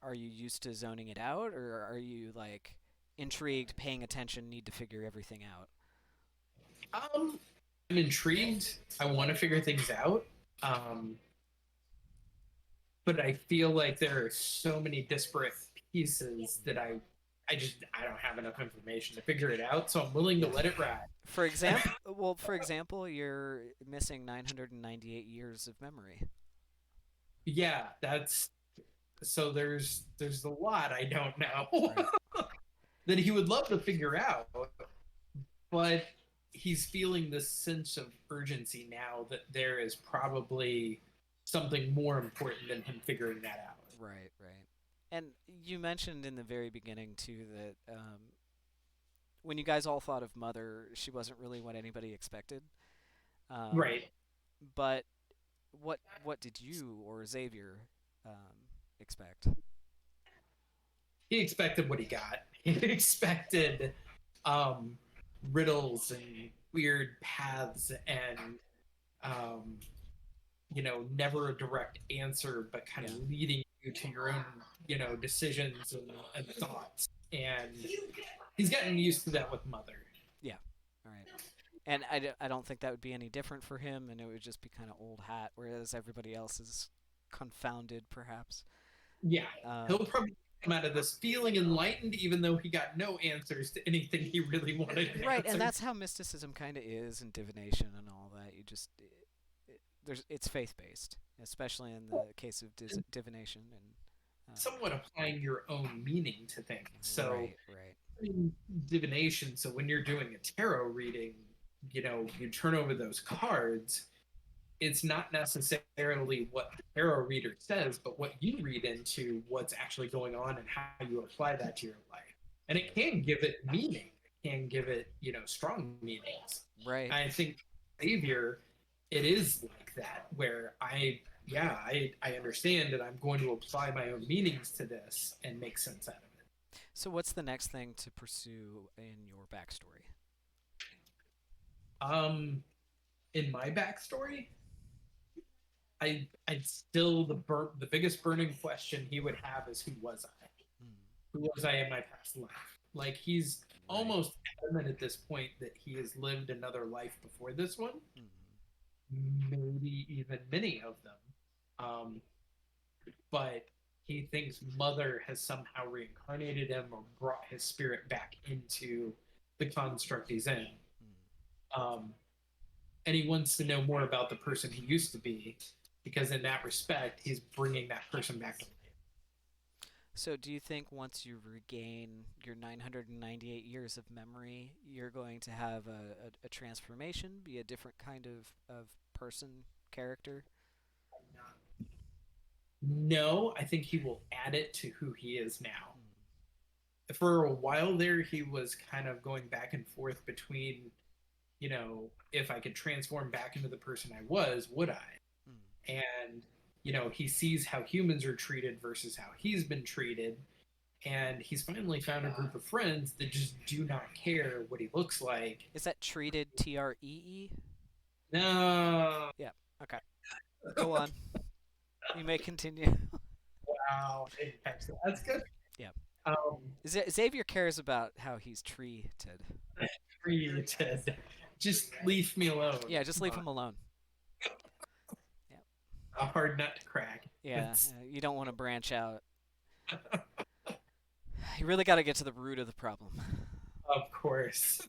are you used to zoning it out, or are you like intrigued, paying attention, need to figure everything out?
I'm intrigued. I want to figure things out. Um, but I feel like there are so many disparate pieces that I don't have enough information to figure it out. So I'm willing to let it ride.
For example, you're missing 998 years of memory.
Yeah, that's so. There's a lot I don't know
Right.
that he would love to figure out, but he's feeling this sense of urgency now that there is probably something more important than him figuring that out.
Right, right. And you mentioned in the very beginning too that when you guys all thought of Mother, she wasn't really what anybody expected. Um,
Right.
but what did you or Xavier expect?
He expected what he got. He expected um, riddles and weird paths and um, never a direct answer, but kind of
Yeah.
leading you to your own, decisions and thoughts. And he's gotten used to that with Mother.
Yeah. All right. And I don't think that would be any different for him, and it would just be kind of old hat, whereas everybody else is confounded, perhaps.
Yeah, he'll
Um,
probably come out of this feeling enlightened, even though he got no answers to anything he really wanted.
right, and
Answered.
that's how mysticism kind of is, and divination and all that. It's faith based, especially in the case of divination and.
Somewhat applying your own meaning to things. So
Right, right.
in divination, so when you're doing a tarot reading, you turn over those cards. It's not necessarily what the tarot reader says, but what you read into what's actually going on and how you apply that to your life. And it can give it meaning. It can give it, strong meanings.
Right.
I think Xavier, it is like that, where I understand that I'm going to apply my own meanings to this and make sense out of it.
So, what's the next thing to pursue in your backstory?
Um, in my backstory, I'd still the biggest burning question he would have is who was I?
Hmm.
Who was I in my past life? Like he's
Right.
almost adamant at this point that he has lived another life before this one, maybe even many of them. Um, but he thinks Mother has somehow reincarnated him or brought his spirit back into the construct he's in. Um, and he wants to know more about the person he used to be, because in that respect, he's bringing that person back to life.
So, do you think once you regain your 998 years of memory, you're going to have a transformation, be a different kind of person, character?
No, I think he will add it to who he is now.
Hmm.
For a while there, he was kind of going back and forth between, if I could transform back into the person I was, would I?
Hmm.
And, he sees how humans are treated versus how he's been treated. And he's finally found a group of friends that just do not care what he looks like.
Is that treated TREE?
No.
Yeah. Okay. Go on. You may continue.
Wow. I didn't catch that. That's good.
Yeah.
Um,
Xavier cares about how he's treated.
Treated. Just leave me alone.
Yeah, just leave him alone.
A hard nut to crack.
Yeah, you don't want to branch out. You really got to get to the root of the problem.
Of course.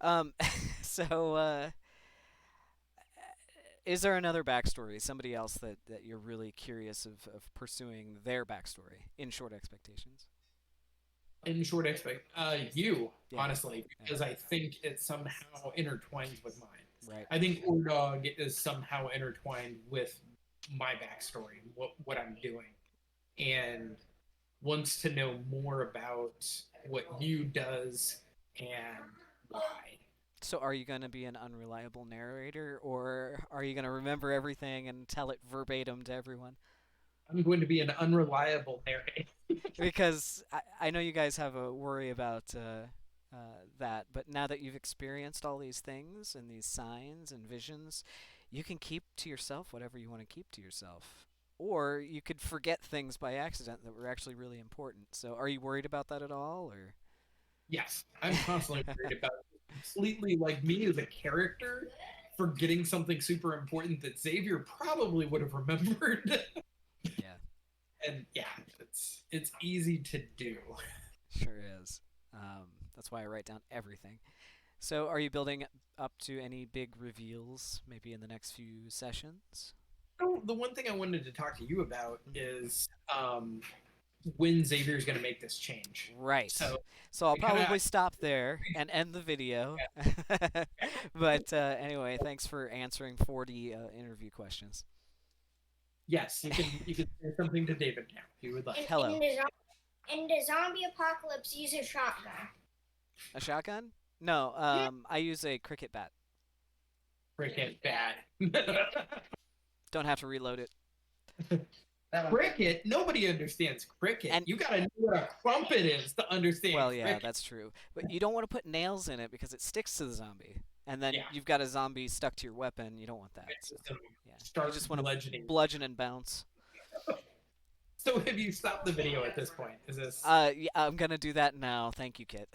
Um, so, is there another backstory? Somebody else that you're really curious of pursuing their backstory in Short Expectations?
In short you,
Yeah.
honestly, because I think it somehow intertwines with mine.
Right.
I think Ordog is somehow intertwined with my backstory, what I'm doing, and wants to know more about what you does and why.
So are you going to be an unreliable narrator, or are you going to remember everything and tell it verbatim to everyone?
I'm going to be an unreliable narrator.
Because I know you guys have a worry about that, but now that you've experienced all these things and these signs and visions, you can keep to yourself whatever you want to keep to yourself. Or you could forget things by accident that were actually really important. So are you worried about that at all, or?
Yes, I'm constantly worried about completely like me as a character forgetting something super important that Xavier probably would have remembered.
Yeah,
And yeah, it's easy to do.
sure is. That's why I write down everything. So are you building up to any big reveals, maybe in the next few sessions?
So the one thing I wanted to talk to you about is when Xavier's going to make this change.
Right.
So
So I'll
I kinda-
probably stop there and end the video. But anyway, thanks for answering 40 interview questions.
yes, you can say something to David now if you would like.
Hello.
In the zombie apocalypse, use a shotgun.
A shotgun? No, I use a cricket bat.
Cricket bad.
Don't have to reload it.
Cricket? Nobody understands cricket.
And-
You gotta know what a crumpet is to understand.
Well, yeah,
cricket.
that's true. But you don't want to put nails in it because it sticks to the zombie. And then
Yeah.
you've got a zombie stuck to your weapon. You don't want that.
It's
So,
just gonna
yeah.
start
You just want to
bludgeoning.
bludgeon and bounce.
So have you stopped the video at this point? Is this?
Yeah, I'm gonna do that now. Thank you, Kit.